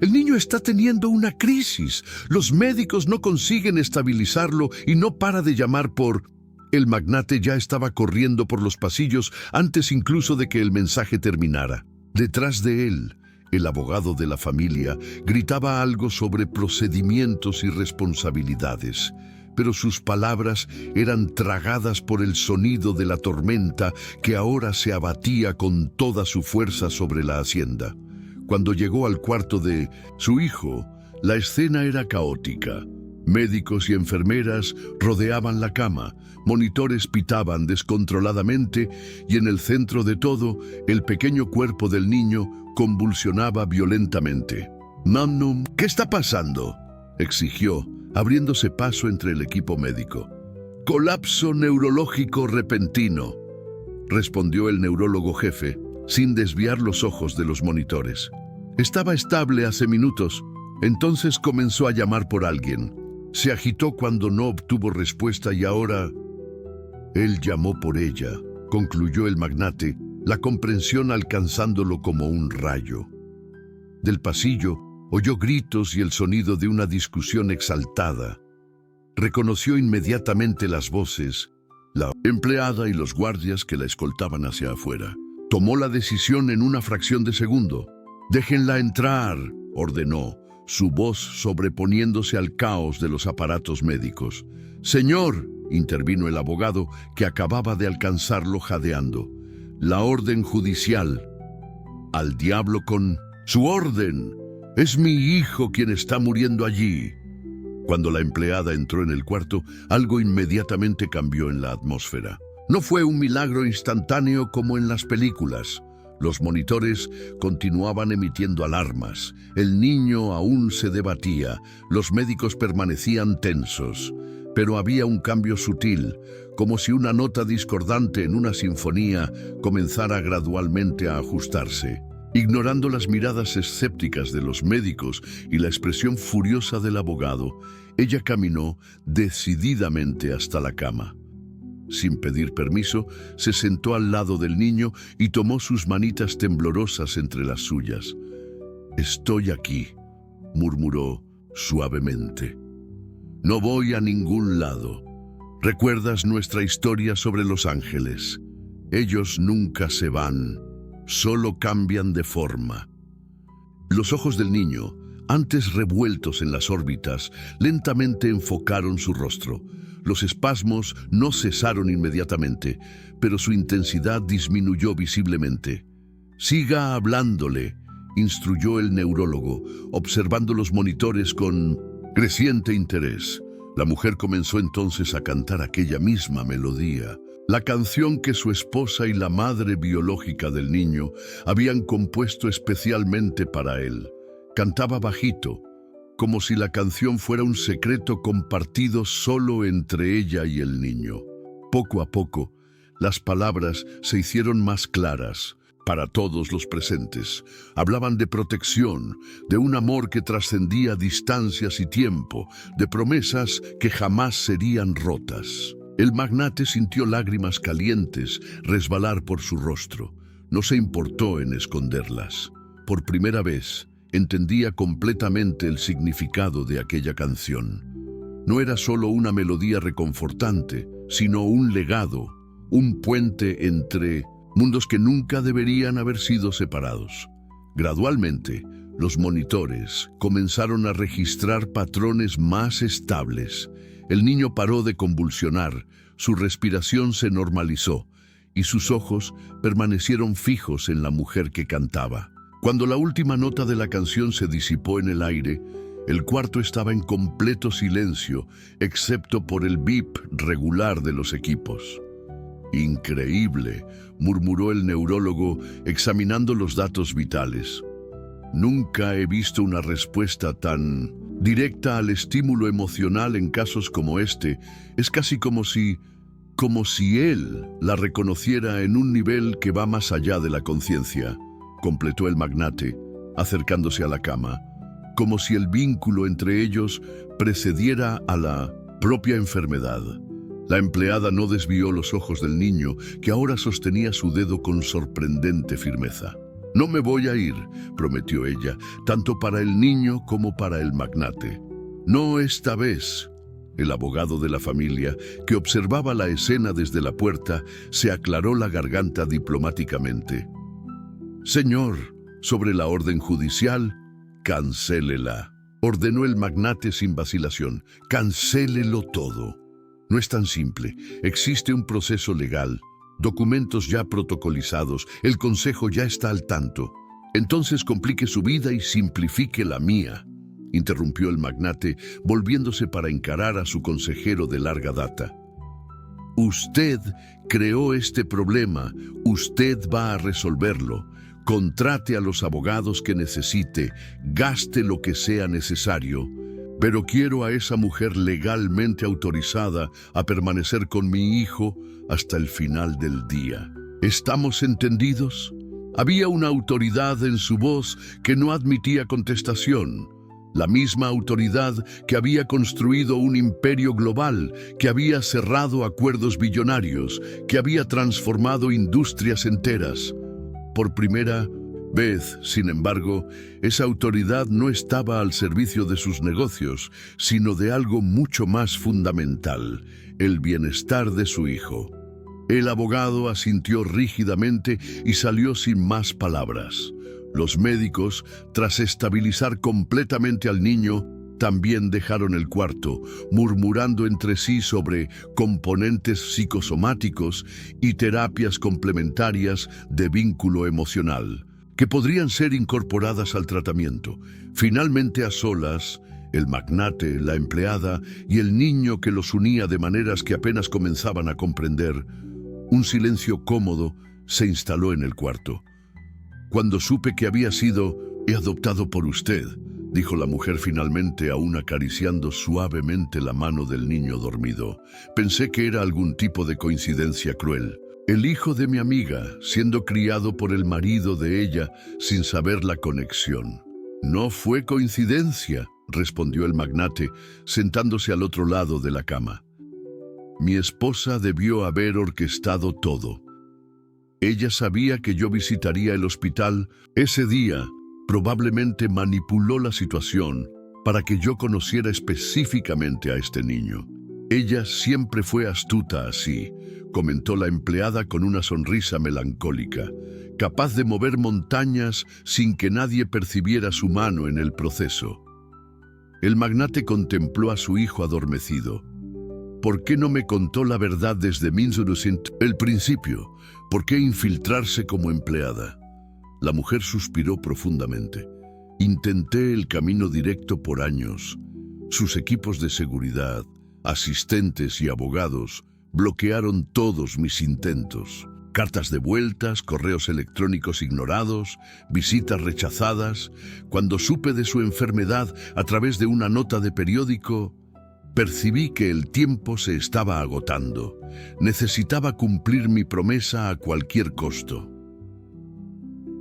«El niño está teniendo una crisis. Los médicos no consiguen estabilizarlo y no para de llamar por...» El magnate ya estaba corriendo por los pasillos antes incluso de que el mensaje terminara. Detrás de él, el abogado de la familia gritaba algo sobre procedimientos y responsabilidades, pero sus palabras eran tragadas por el sonido de la tormenta que ahora se abatía con toda su fuerza sobre la hacienda. Cuando llegó al cuarto de su hijo, la escena era caótica. Médicos y enfermeras rodeaban la cama, monitores pitaban descontroladamente y en el centro de todo, el pequeño cuerpo del niño convulsionaba violentamente. «Mamnum, ¿qué está pasando?», exigió, abriéndose paso entre el equipo médico. «Colapso neurológico repentino», respondió el neurólogo jefe, sin desviar los ojos de los monitores. «Estaba estable hace minutos». Entonces comenzó a llamar por alguien. Se agitó cuando no obtuvo respuesta y ahora... Él llamó por ella, concluyó el magnate, la comprensión alcanzándolo como un rayo. Del pasillo oyó gritos y el sonido de una discusión exaltada. Reconoció inmediatamente las voces, la empleada y los guardias que la escoltaban hacia afuera. Tomó la decisión en una fracción de segundo. «Déjenla entrar», ordenó, su voz sobreponiéndose al caos de los aparatos médicos. «Señor», intervino el abogado, que acababa de alcanzarlo jadeando, «la orden judicial». «Al diablo con su orden. Es mi hijo quien está muriendo allí». Cuando la empleada entró en el cuarto, algo inmediatamente cambió en la atmósfera. No fue un milagro instantáneo como en las películas. Los monitores continuaban emitiendo alarmas. El niño aún se debatía. Los médicos permanecían tensos. Pero había un cambio sutil, como si una nota discordante en una sinfonía comenzara gradualmente a ajustarse. Ignorando las miradas escépticas de los médicos y la expresión furiosa del abogado, ella caminó decididamente hasta la cama. Sin pedir permiso, se sentó al lado del niño y tomó sus manitas temblorosas entre las suyas. «Estoy aquí», murmuró suavemente. «No voy a ningún lado. ¿Recuerdas nuestra historia sobre los ángeles? Ellos nunca se van, solo cambian de forma». Los ojos del niño, antes revueltos en las órbitas, lentamente enfocaron su rostro. Los espasmos no cesaron inmediatamente, pero su intensidad disminuyó visiblemente. «Siga hablándole», instruyó el neurólogo, observando los monitores con creciente interés. La mujer comenzó entonces a cantar aquella misma melodía, la canción que su esposa y la madre biológica del niño habían compuesto especialmente para él. Cantaba bajito, como si la canción fuera un secreto compartido solo entre ella y el niño. Poco a poco, las palabras se hicieron más claras para todos los presentes. Hablaban de protección, de un amor que trascendía distancias y tiempo, de promesas que jamás serían rotas. El magnate sintió lágrimas calientes resbalar por su rostro. No se importó en esconderlas. Por primera vez, entendía completamente el significado de aquella canción. No era solo una melodía reconfortante, sino un legado, un puente entre mundos que nunca deberían haber sido separados. Gradualmente, los monitores comenzaron a registrar patrones más estables. El niño paró de convulsionar, su respiración se normalizó y sus ojos permanecieron fijos en la mujer que cantaba. Cuando la última nota de la canción se disipó en el aire, el cuarto estaba en completo silencio, excepto por el bip regular de los equipos. «Increíble», murmuró el neurólogo, examinando los datos vitales. «Nunca he visto una respuesta tan directa al estímulo emocional en casos como este. Es casi como si él la reconociera en un nivel que va más allá de la conciencia», completó el magnate, acercándose a la cama, como si el vínculo entre ellos precediera a la propia enfermedad. La empleada no desvió los ojos del niño, que ahora sostenía su dedo con sorprendente firmeza. «No me voy a ir», prometió ella, tanto para el niño como para el magnate. «No esta vez». El abogado de la familia, que observaba la escena desde la puerta, se aclaró la garganta diplomáticamente. «Señor, sobre la orden judicial, cancélela». ordenó el magnate sin vacilación. Cancélelo todo. No es tan simple. Existe un proceso legal, documentos ya protocolizados, el consejo ya está al tanto. Entonces complique su vida y simplifique la mía, interrumpió el magnate, volviéndose para encarar a su consejero de larga data. Usted creó este problema, usted va a resolverlo. Contrate a los abogados que necesite, gaste lo que sea necesario, pero quiero a esa mujer legalmente autorizada a permanecer con mi hijo hasta el final del día. ¿Estamos entendidos? Había una autoridad en su voz que no admitía contestación. La misma autoridad que había construido un imperio global, que había cerrado acuerdos billonarios, que había transformado industrias enteras. Por primera vez, sin embargo, esa autoridad no estaba al servicio de sus negocios, sino de algo mucho más fundamental, el bienestar de su hijo. El abogado asintió rígidamente y salió sin más palabras. Los médicos, tras estabilizar completamente al niño, también dejaron el cuarto, murmurando entre sí sobre componentes psicosomáticos y terapias complementarias de vínculo emocional, que podrían ser incorporadas al tratamiento. Finalmente, a solas, el magnate, la empleada y el niño que los unía de maneras que apenas comenzaban a comprender, un silencio cómodo se instaló en el cuarto. Cuando supe que había sido adoptado por usted, dijo la mujer finalmente, aún acariciando suavemente la mano del niño dormido, pensé que era algún tipo de coincidencia cruel. El hijo de mi amiga, siendo criado por el marido de ella, sin saber la conexión. No fue coincidencia, respondió el magnate, sentándose al otro lado de la cama. Mi esposa debió haber orquestado todo. Ella sabía que yo visitaría el hospital ese día. Probablemente manipuló la situación para que yo conociera específicamente a este niño. Ella siempre fue astuta así, comentó la empleada con una sonrisa melancólica, capaz de mover montañas sin que nadie percibiera su mano en el proceso. El magnate contempló a su hijo adormecido. ¿Por qué no me contó la verdad desde el principio? ¿Por qué infiltrarse como empleada? La mujer suspiró profundamente. Intenté el camino directo por años. Sus equipos de seguridad, asistentes y abogados bloquearon todos mis intentos. Cartas devueltas, correos electrónicos ignorados, visitas rechazadas. Cuando supe de su enfermedad a través de una nota de periódico, percibí que el tiempo se estaba agotando. Necesitaba cumplir mi promesa a cualquier costo.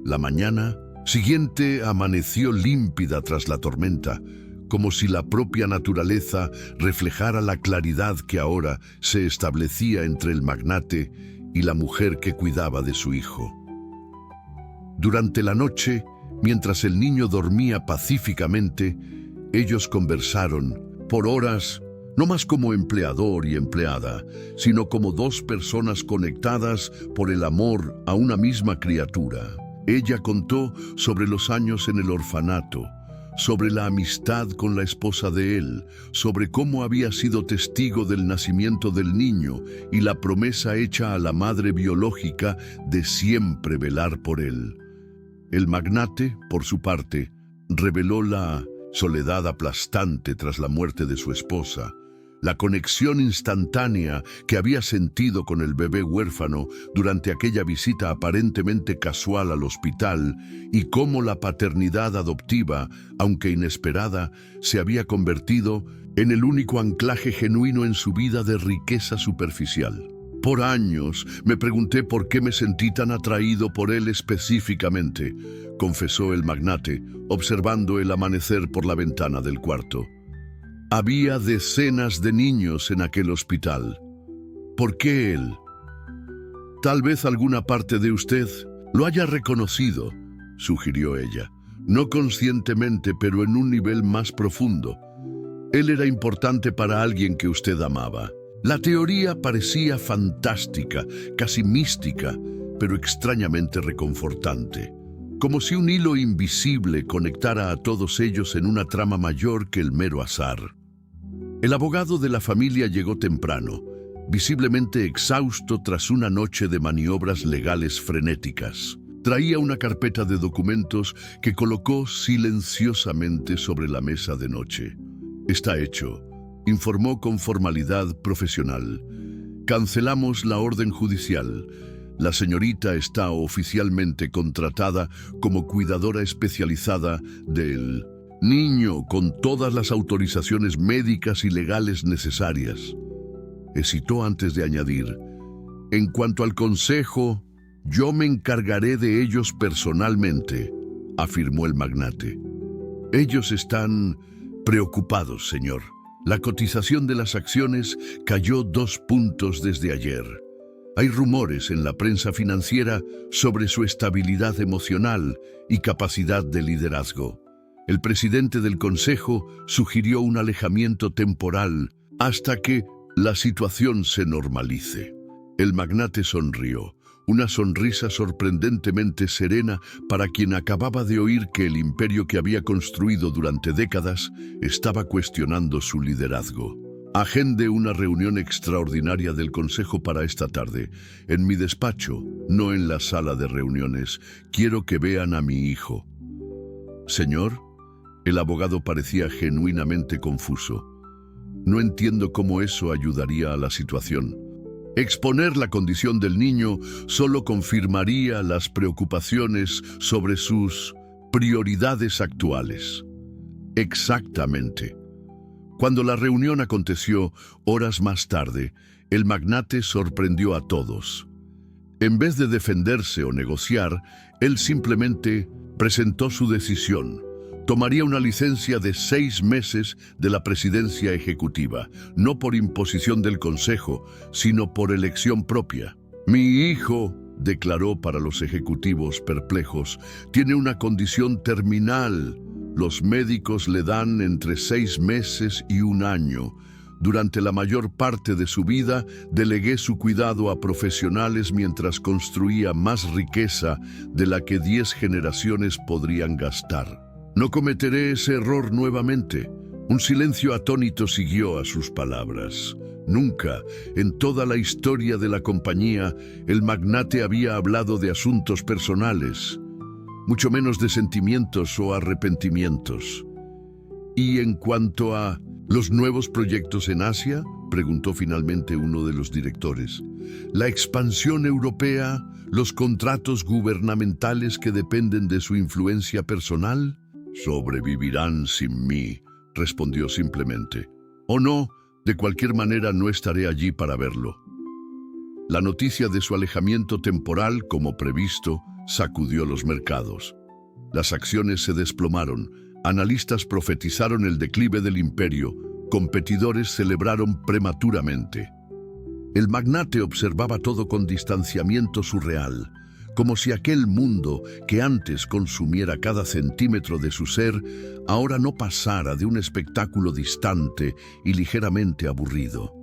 La mañana siguiente amaneció límpida tras la tormenta, como si la propia naturaleza reflejara la claridad que ahora se establecía entre el magnate y la mujer que cuidaba de su hijo. Durante la noche, mientras el niño dormía pacíficamente, ellos conversaron por horas, no más como empleador y empleada, sino como dos personas conectadas por el amor a una misma criatura. Ella contó sobre los años en el orfanato, sobre la amistad con la esposa de él, sobre cómo había sido testigo del nacimiento del niño y la promesa hecha a la madre biológica de siempre velar por él. El magnate, por su parte, reveló la soledad aplastante tras la muerte de su esposa, la conexión instantánea que había sentido con el bebé huérfano durante aquella visita aparentemente casual al hospital y cómo la paternidad adoptiva, aunque inesperada, se había convertido en el único anclaje genuino en su vida de riqueza superficial. Por años me pregunté por qué me sentí tan atraído por él específicamente, confesó el magnate, observando el amanecer por la ventana del cuarto. Había decenas de niños en aquel hospital. ¿Por qué él? Tal vez alguna parte de usted lo haya reconocido, sugirió ella, no conscientemente, pero en un nivel más profundo. Él era importante para alguien que usted amaba. La teoría parecía fantástica, casi mística, pero extrañamente reconfortante. como si un hilo invisible conectara a todos ellos en una trama mayor que el mero azar. El abogado de la familia llegó temprano, visiblemente exhausto tras una noche de maniobras legales frenéticas. Traía una carpeta de documentos que colocó silenciosamente sobre la mesa de noche. «Está hecho», informó con formalidad profesional. «Cancelamos la orden judicial. La señorita está oficialmente contratada como cuidadora especializada del niño con todas las autorizaciones médicas y legales necesarias». Hesitó antes de añadir: «En cuanto al consejo, yo me encargaré de ellos personalmente», afirmó el magnate. «Ellos están preocupados, señor. La cotización de las acciones cayó 2 puntos desde ayer. Hay rumores en la prensa financiera sobre su estabilidad emocional y capacidad de liderazgo. El presidente del consejo sugirió un alejamiento temporal hasta que la situación se normalice». El magnate sonrió, una sonrisa sorprendentemente serena para quien acababa de oír que el imperio que había construido durante décadas estaba cuestionando su liderazgo. «Agende una reunión extraordinaria del Consejo para esta tarde, en mi despacho, no en la sala de reuniones. Quiero que vean a mi hijo». «Señor», el abogado parecía genuinamente confuso. «No entiendo cómo eso ayudaría a la situación». Exponer la condición del niño solo confirmaría las preocupaciones sobre sus prioridades actuales. Exactamente. Cuando la reunión aconteció horas más tarde, el magnate sorprendió a todos. En vez de defenderse o negociar, él simplemente presentó su decisión. Tomaría una licencia de 6 meses de la presidencia ejecutiva, no por imposición del Consejo, sino por elección propia. «Mi hijo», declaró para los ejecutivos perplejos, «tiene una condición terminal. Los médicos le dan entre 6 meses y 1 año. Durante la mayor parte de su vida, delegué su cuidado a profesionales mientras construía más riqueza de la que 10 generaciones podrían gastar. No cometeré ese error nuevamente». Un silencio atónito siguió a sus palabras. Nunca, en toda la historia de la compañía, el magnate había hablado de asuntos personales, mucho menos de sentimientos o arrepentimientos. «¿Y en cuanto a los nuevos proyectos en Asia?», preguntó finalmente uno de los directores. «¿La expansión europea, los contratos gubernamentales que dependen de su influencia personal?» «Sobrevivirán sin mí», respondió simplemente. «O no, de cualquier manera no estaré allí para verlo». La noticia de su alejamiento temporal, como previsto, sacudió los mercados. Las acciones se desplomaron, analistas profetizaron el declive del imperio, competidores celebraron prematuramente. El magnate observaba todo con distanciamiento surreal, como si aquel mundo que antes consumiera cada centímetro de su ser, ahora no pasara de un espectáculo distante y ligeramente aburrido.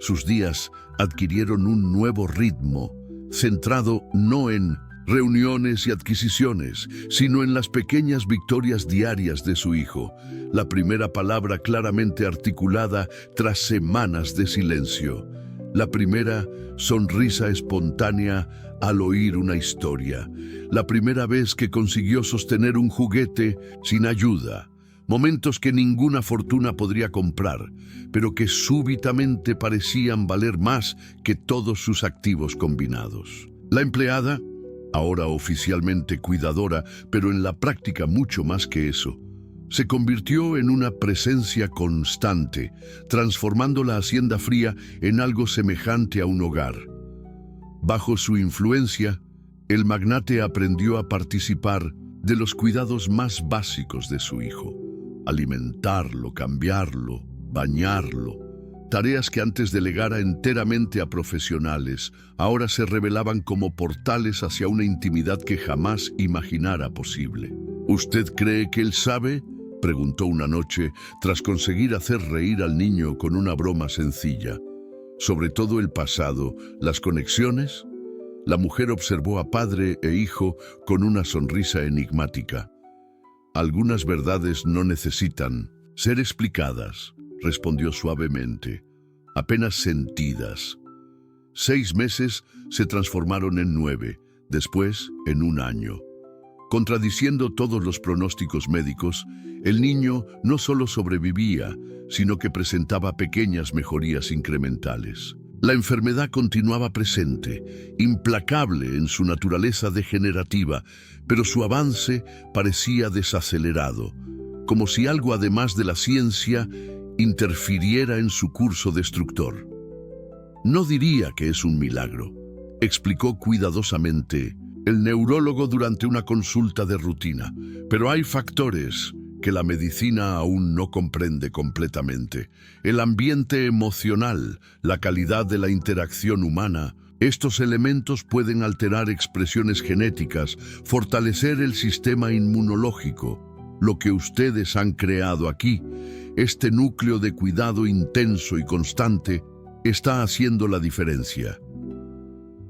Sus días adquirieron un nuevo ritmo, centrado no en reuniones y adquisiciones, sino en las pequeñas victorias diarias de su hijo, la primera palabra claramente articulada tras semanas de silencio, la primera sonrisa espontánea al oír una historia, la primera vez que consiguió sostener un juguete sin ayuda, momentos que ninguna fortuna podría comprar, pero que súbitamente parecían valer más que todos sus activos combinados. La empleada, ahora oficialmente cuidadora, pero en la práctica mucho más que eso, se convirtió en una presencia constante, transformando la hacienda fría en algo semejante a un hogar. Bajo su influencia, el magnate aprendió a participar de los cuidados más básicos de su hijo: alimentarlo, cambiarlo, bañarlo. Tareas que antes delegara enteramente a profesionales, ahora se revelaban como portales hacia una intimidad que jamás imaginara posible. «¿Usted cree que él sabe?», preguntó una noche, tras conseguir hacer reír al niño con una broma sencilla. «¿Sobre todo el pasado, las conexiones?». La mujer observó a padre e hijo con una sonrisa enigmática. Algunas verdades no necesitan ser explicadas, respondió suavemente, apenas sentidas. 6 meses se transformaron en 9, después en 1 año. Contradiciendo todos los pronósticos médicos, el niño no solo sobrevivía, sino que presentaba pequeñas mejorías incrementales. La enfermedad continuaba presente, implacable en su naturaleza degenerativa, pero su avance parecía desacelerado, como si algo además de la ciencia interfiriera en su curso destructor. No diría que es un milagro, explicó cuidadosamente el neurólogo durante una consulta de rutina, pero hay factores que la medicina aún no comprende completamente. El ambiente emocional, la calidad de la interacción humana, estos elementos pueden alterar expresiones genéticas, fortalecer el sistema inmunológico. Lo que ustedes han creado aquí, este núcleo de cuidado intenso y constante, está haciendo la diferencia.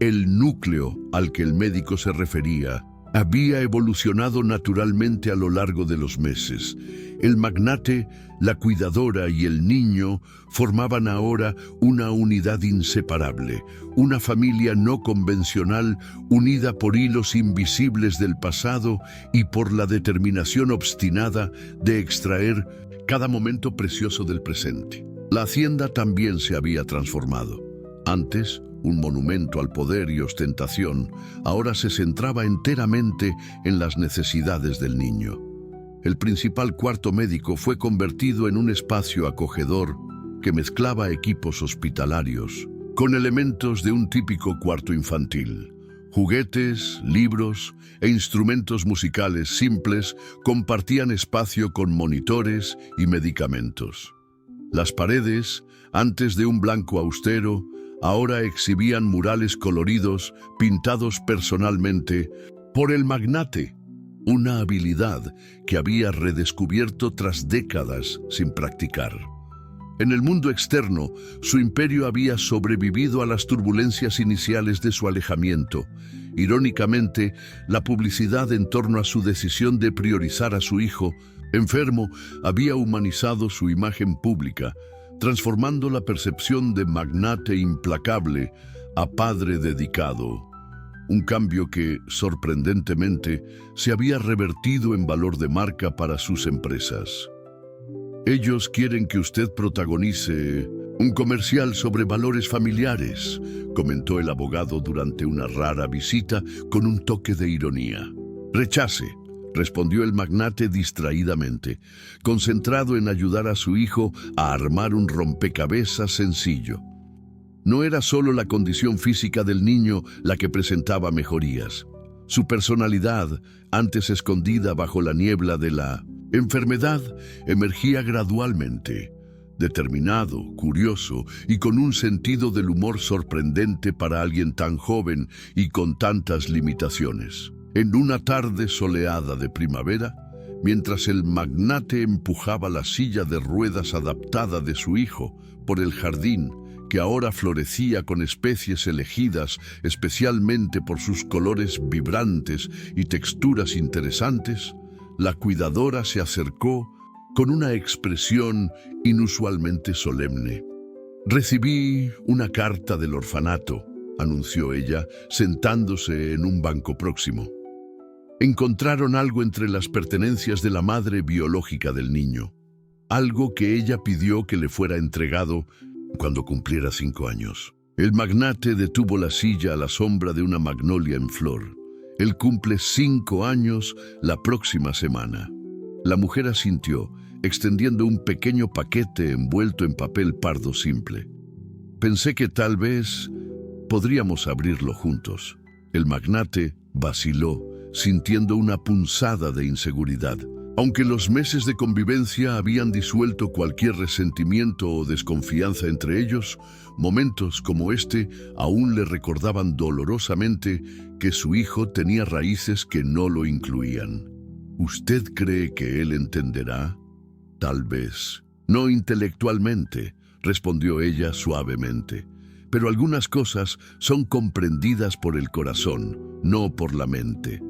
El núcleo al que el médico se refería había evolucionado naturalmente a lo largo de los meses. El magnate, la cuidadora y el niño formaban ahora una unidad inseparable, una familia no convencional unida por hilos invisibles del pasado y por la determinación obstinada de extraer cada momento precioso del presente. La hacienda también se había transformado. Antes, un monumento al poder y ostentación, ahora se centraba enteramente en las necesidades del niño. El principal cuarto médico fue convertido en un espacio acogedor que mezclaba equipos hospitalarios con elementos de un típico cuarto infantil. Juguetes, libros e instrumentos musicales simples compartían espacio con monitores y medicamentos. Las paredes, antes de un blanco austero, ahora exhibían murales coloridos pintados personalmente por el magnate, una habilidad que había redescubierto tras décadas sin practicar. En el mundo externo, su imperio había sobrevivido a las turbulencias iniciales de su alejamiento. Irónicamente, la publicidad en torno a su decisión de priorizar a su hijo enfermo había humanizado su imagen pública, transformando la percepción de magnate implacable a padre dedicado. Un cambio que, sorprendentemente, se había revertido en valor de marca para sus empresas. Ellos quieren que usted protagonice un comercial sobre valores familiares, comentó el abogado durante una rara visita con un toque de ironía. Rechace, respondió el magnate distraídamente, concentrado en ayudar a su hijo a armar un rompecabezas sencillo. No era solo la condición física del niño la que presentaba mejorías. Su personalidad, antes escondida bajo la niebla de la enfermedad, emergía gradualmente, determinado, curioso y con un sentido del humor sorprendente para alguien tan joven y con tantas limitaciones. En una tarde soleada de primavera, mientras el magnate empujaba la silla de ruedas adaptada de su hijo por el jardín, que ahora florecía con especies elegidas especialmente por sus colores vibrantes y texturas interesantes, la cuidadora se acercó con una expresión inusualmente solemne. «Recibí una carta del orfanato», anunció ella, sentándose en un banco próximo. Encontraron algo entre las pertenencias de la madre biológica del niño, algo que ella pidió que le fuera entregado cuando cumpliera 5 años. El magnate detuvo la silla a la sombra de una magnolia en flor. Él cumple 5 años la próxima semana. La mujer asintió, extendiendo un pequeño paquete envuelto en papel pardo simple. Pensé que tal vez podríamos abrirlo juntos. El magnate vaciló, sintiendo una punzada de inseguridad. Aunque los meses de convivencia habían disuelto cualquier resentimiento o desconfianza entre ellos, momentos como este aún le recordaban dolorosamente que su hijo tenía raíces que no lo incluían. ¿Usted cree que él entenderá? Tal vez. No intelectualmente, respondió ella suavemente, pero algunas cosas son comprendidas por el corazón, no por la mente.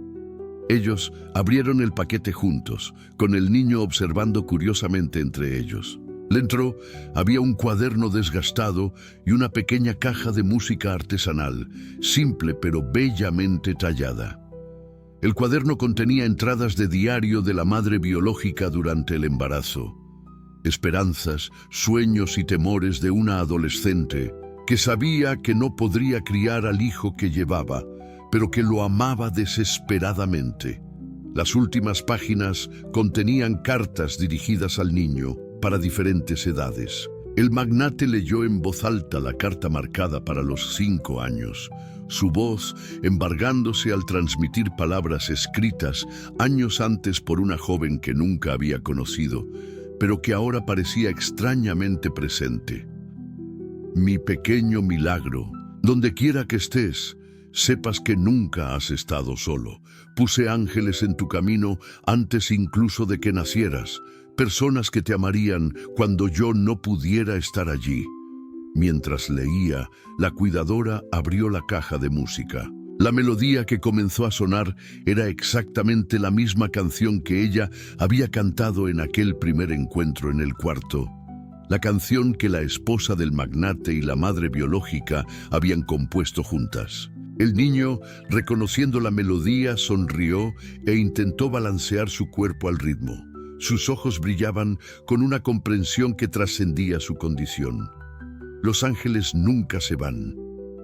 Ellos abrieron el paquete juntos, con el niño observando curiosamente entre ellos. Dentro había un cuaderno desgastado y una pequeña caja de música artesanal, simple pero bellamente tallada. El cuaderno contenía entradas de diario de la madre biológica durante el embarazo, esperanzas, sueños y temores de una adolescente que sabía que no podría criar al hijo que llevaba, pero que lo amaba desesperadamente. Las últimas páginas contenían cartas dirigidas al niño para diferentes edades. El magnate leyó en voz alta la carta marcada para los 5 años, su voz embargándose al transmitir palabras escritas años antes por una joven que nunca había conocido, pero que ahora parecía extrañamente presente. Mi pequeño milagro, donde quiera que estés, sepas que nunca has estado solo. Puse ángeles en tu camino antes incluso de que nacieras, personas que te amarían cuando yo no pudiera estar allí. Mientras leía, la cuidadora abrió la caja de música. La melodía que comenzó a sonar era exactamente la misma canción que ella había cantado en aquel primer encuentro en el cuarto. La canción que la esposa del magnate y la madre biológica habían compuesto juntas. El niño, reconociendo la melodía, sonrió e intentó balancear su cuerpo al ritmo. Sus ojos brillaban con una comprensión que trascendía su condición. «Los ángeles nunca se van»,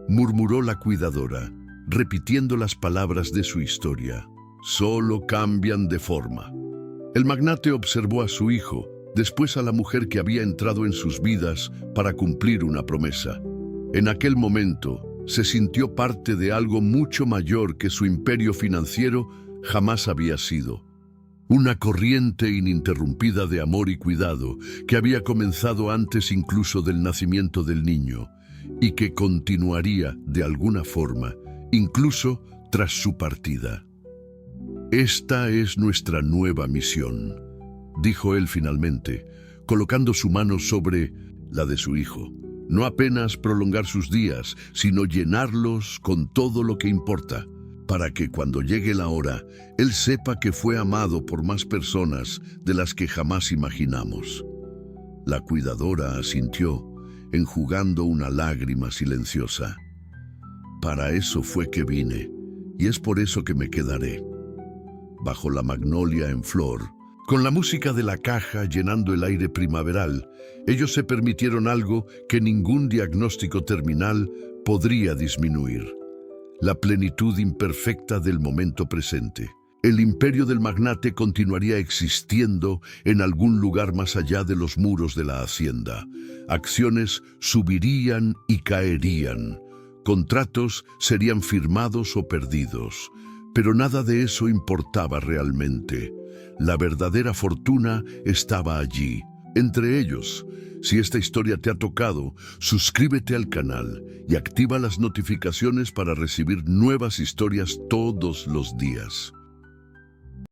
murmuró la cuidadora, repitiendo las palabras de su historia. «Solo cambian de forma». El magnate observó a su hijo, después a la mujer que había entrado en sus vidas para cumplir una promesa. En aquel momento, se sintió parte de algo mucho mayor que su imperio financiero jamás había sido. Una corriente ininterrumpida de amor y cuidado que había comenzado antes incluso del nacimiento del niño y que continuaría de alguna forma, incluso tras su partida. «Esta es nuestra nueva misión», dijo él finalmente, colocando su mano sobre la de su hijo. No apenas prolongar sus días, sino llenarlos con todo lo que importa, para que cuando llegue la hora, él sepa que fue amado por más personas de las que jamás imaginamos. La cuidadora asintió, enjugando una lágrima silenciosa. «Para eso fue que vine, y es por eso que me quedaré». Bajo la magnolia en flor, con la música de la caja llenando el aire primaveral, ellos se permitieron algo que ningún diagnóstico terminal podría disminuir: la plenitud imperfecta del momento presente. El imperio del magnate continuaría existiendo en algún lugar más allá de los muros de la hacienda. Acciones subirían y caerían. Contratos serían firmados o perdidos. Pero nada de eso importaba realmente. La verdadera fortuna estaba allí, entre ellos. Si esta historia te ha tocado, suscríbete al canal y activa las notificaciones para recibir nuevas historias todos los días.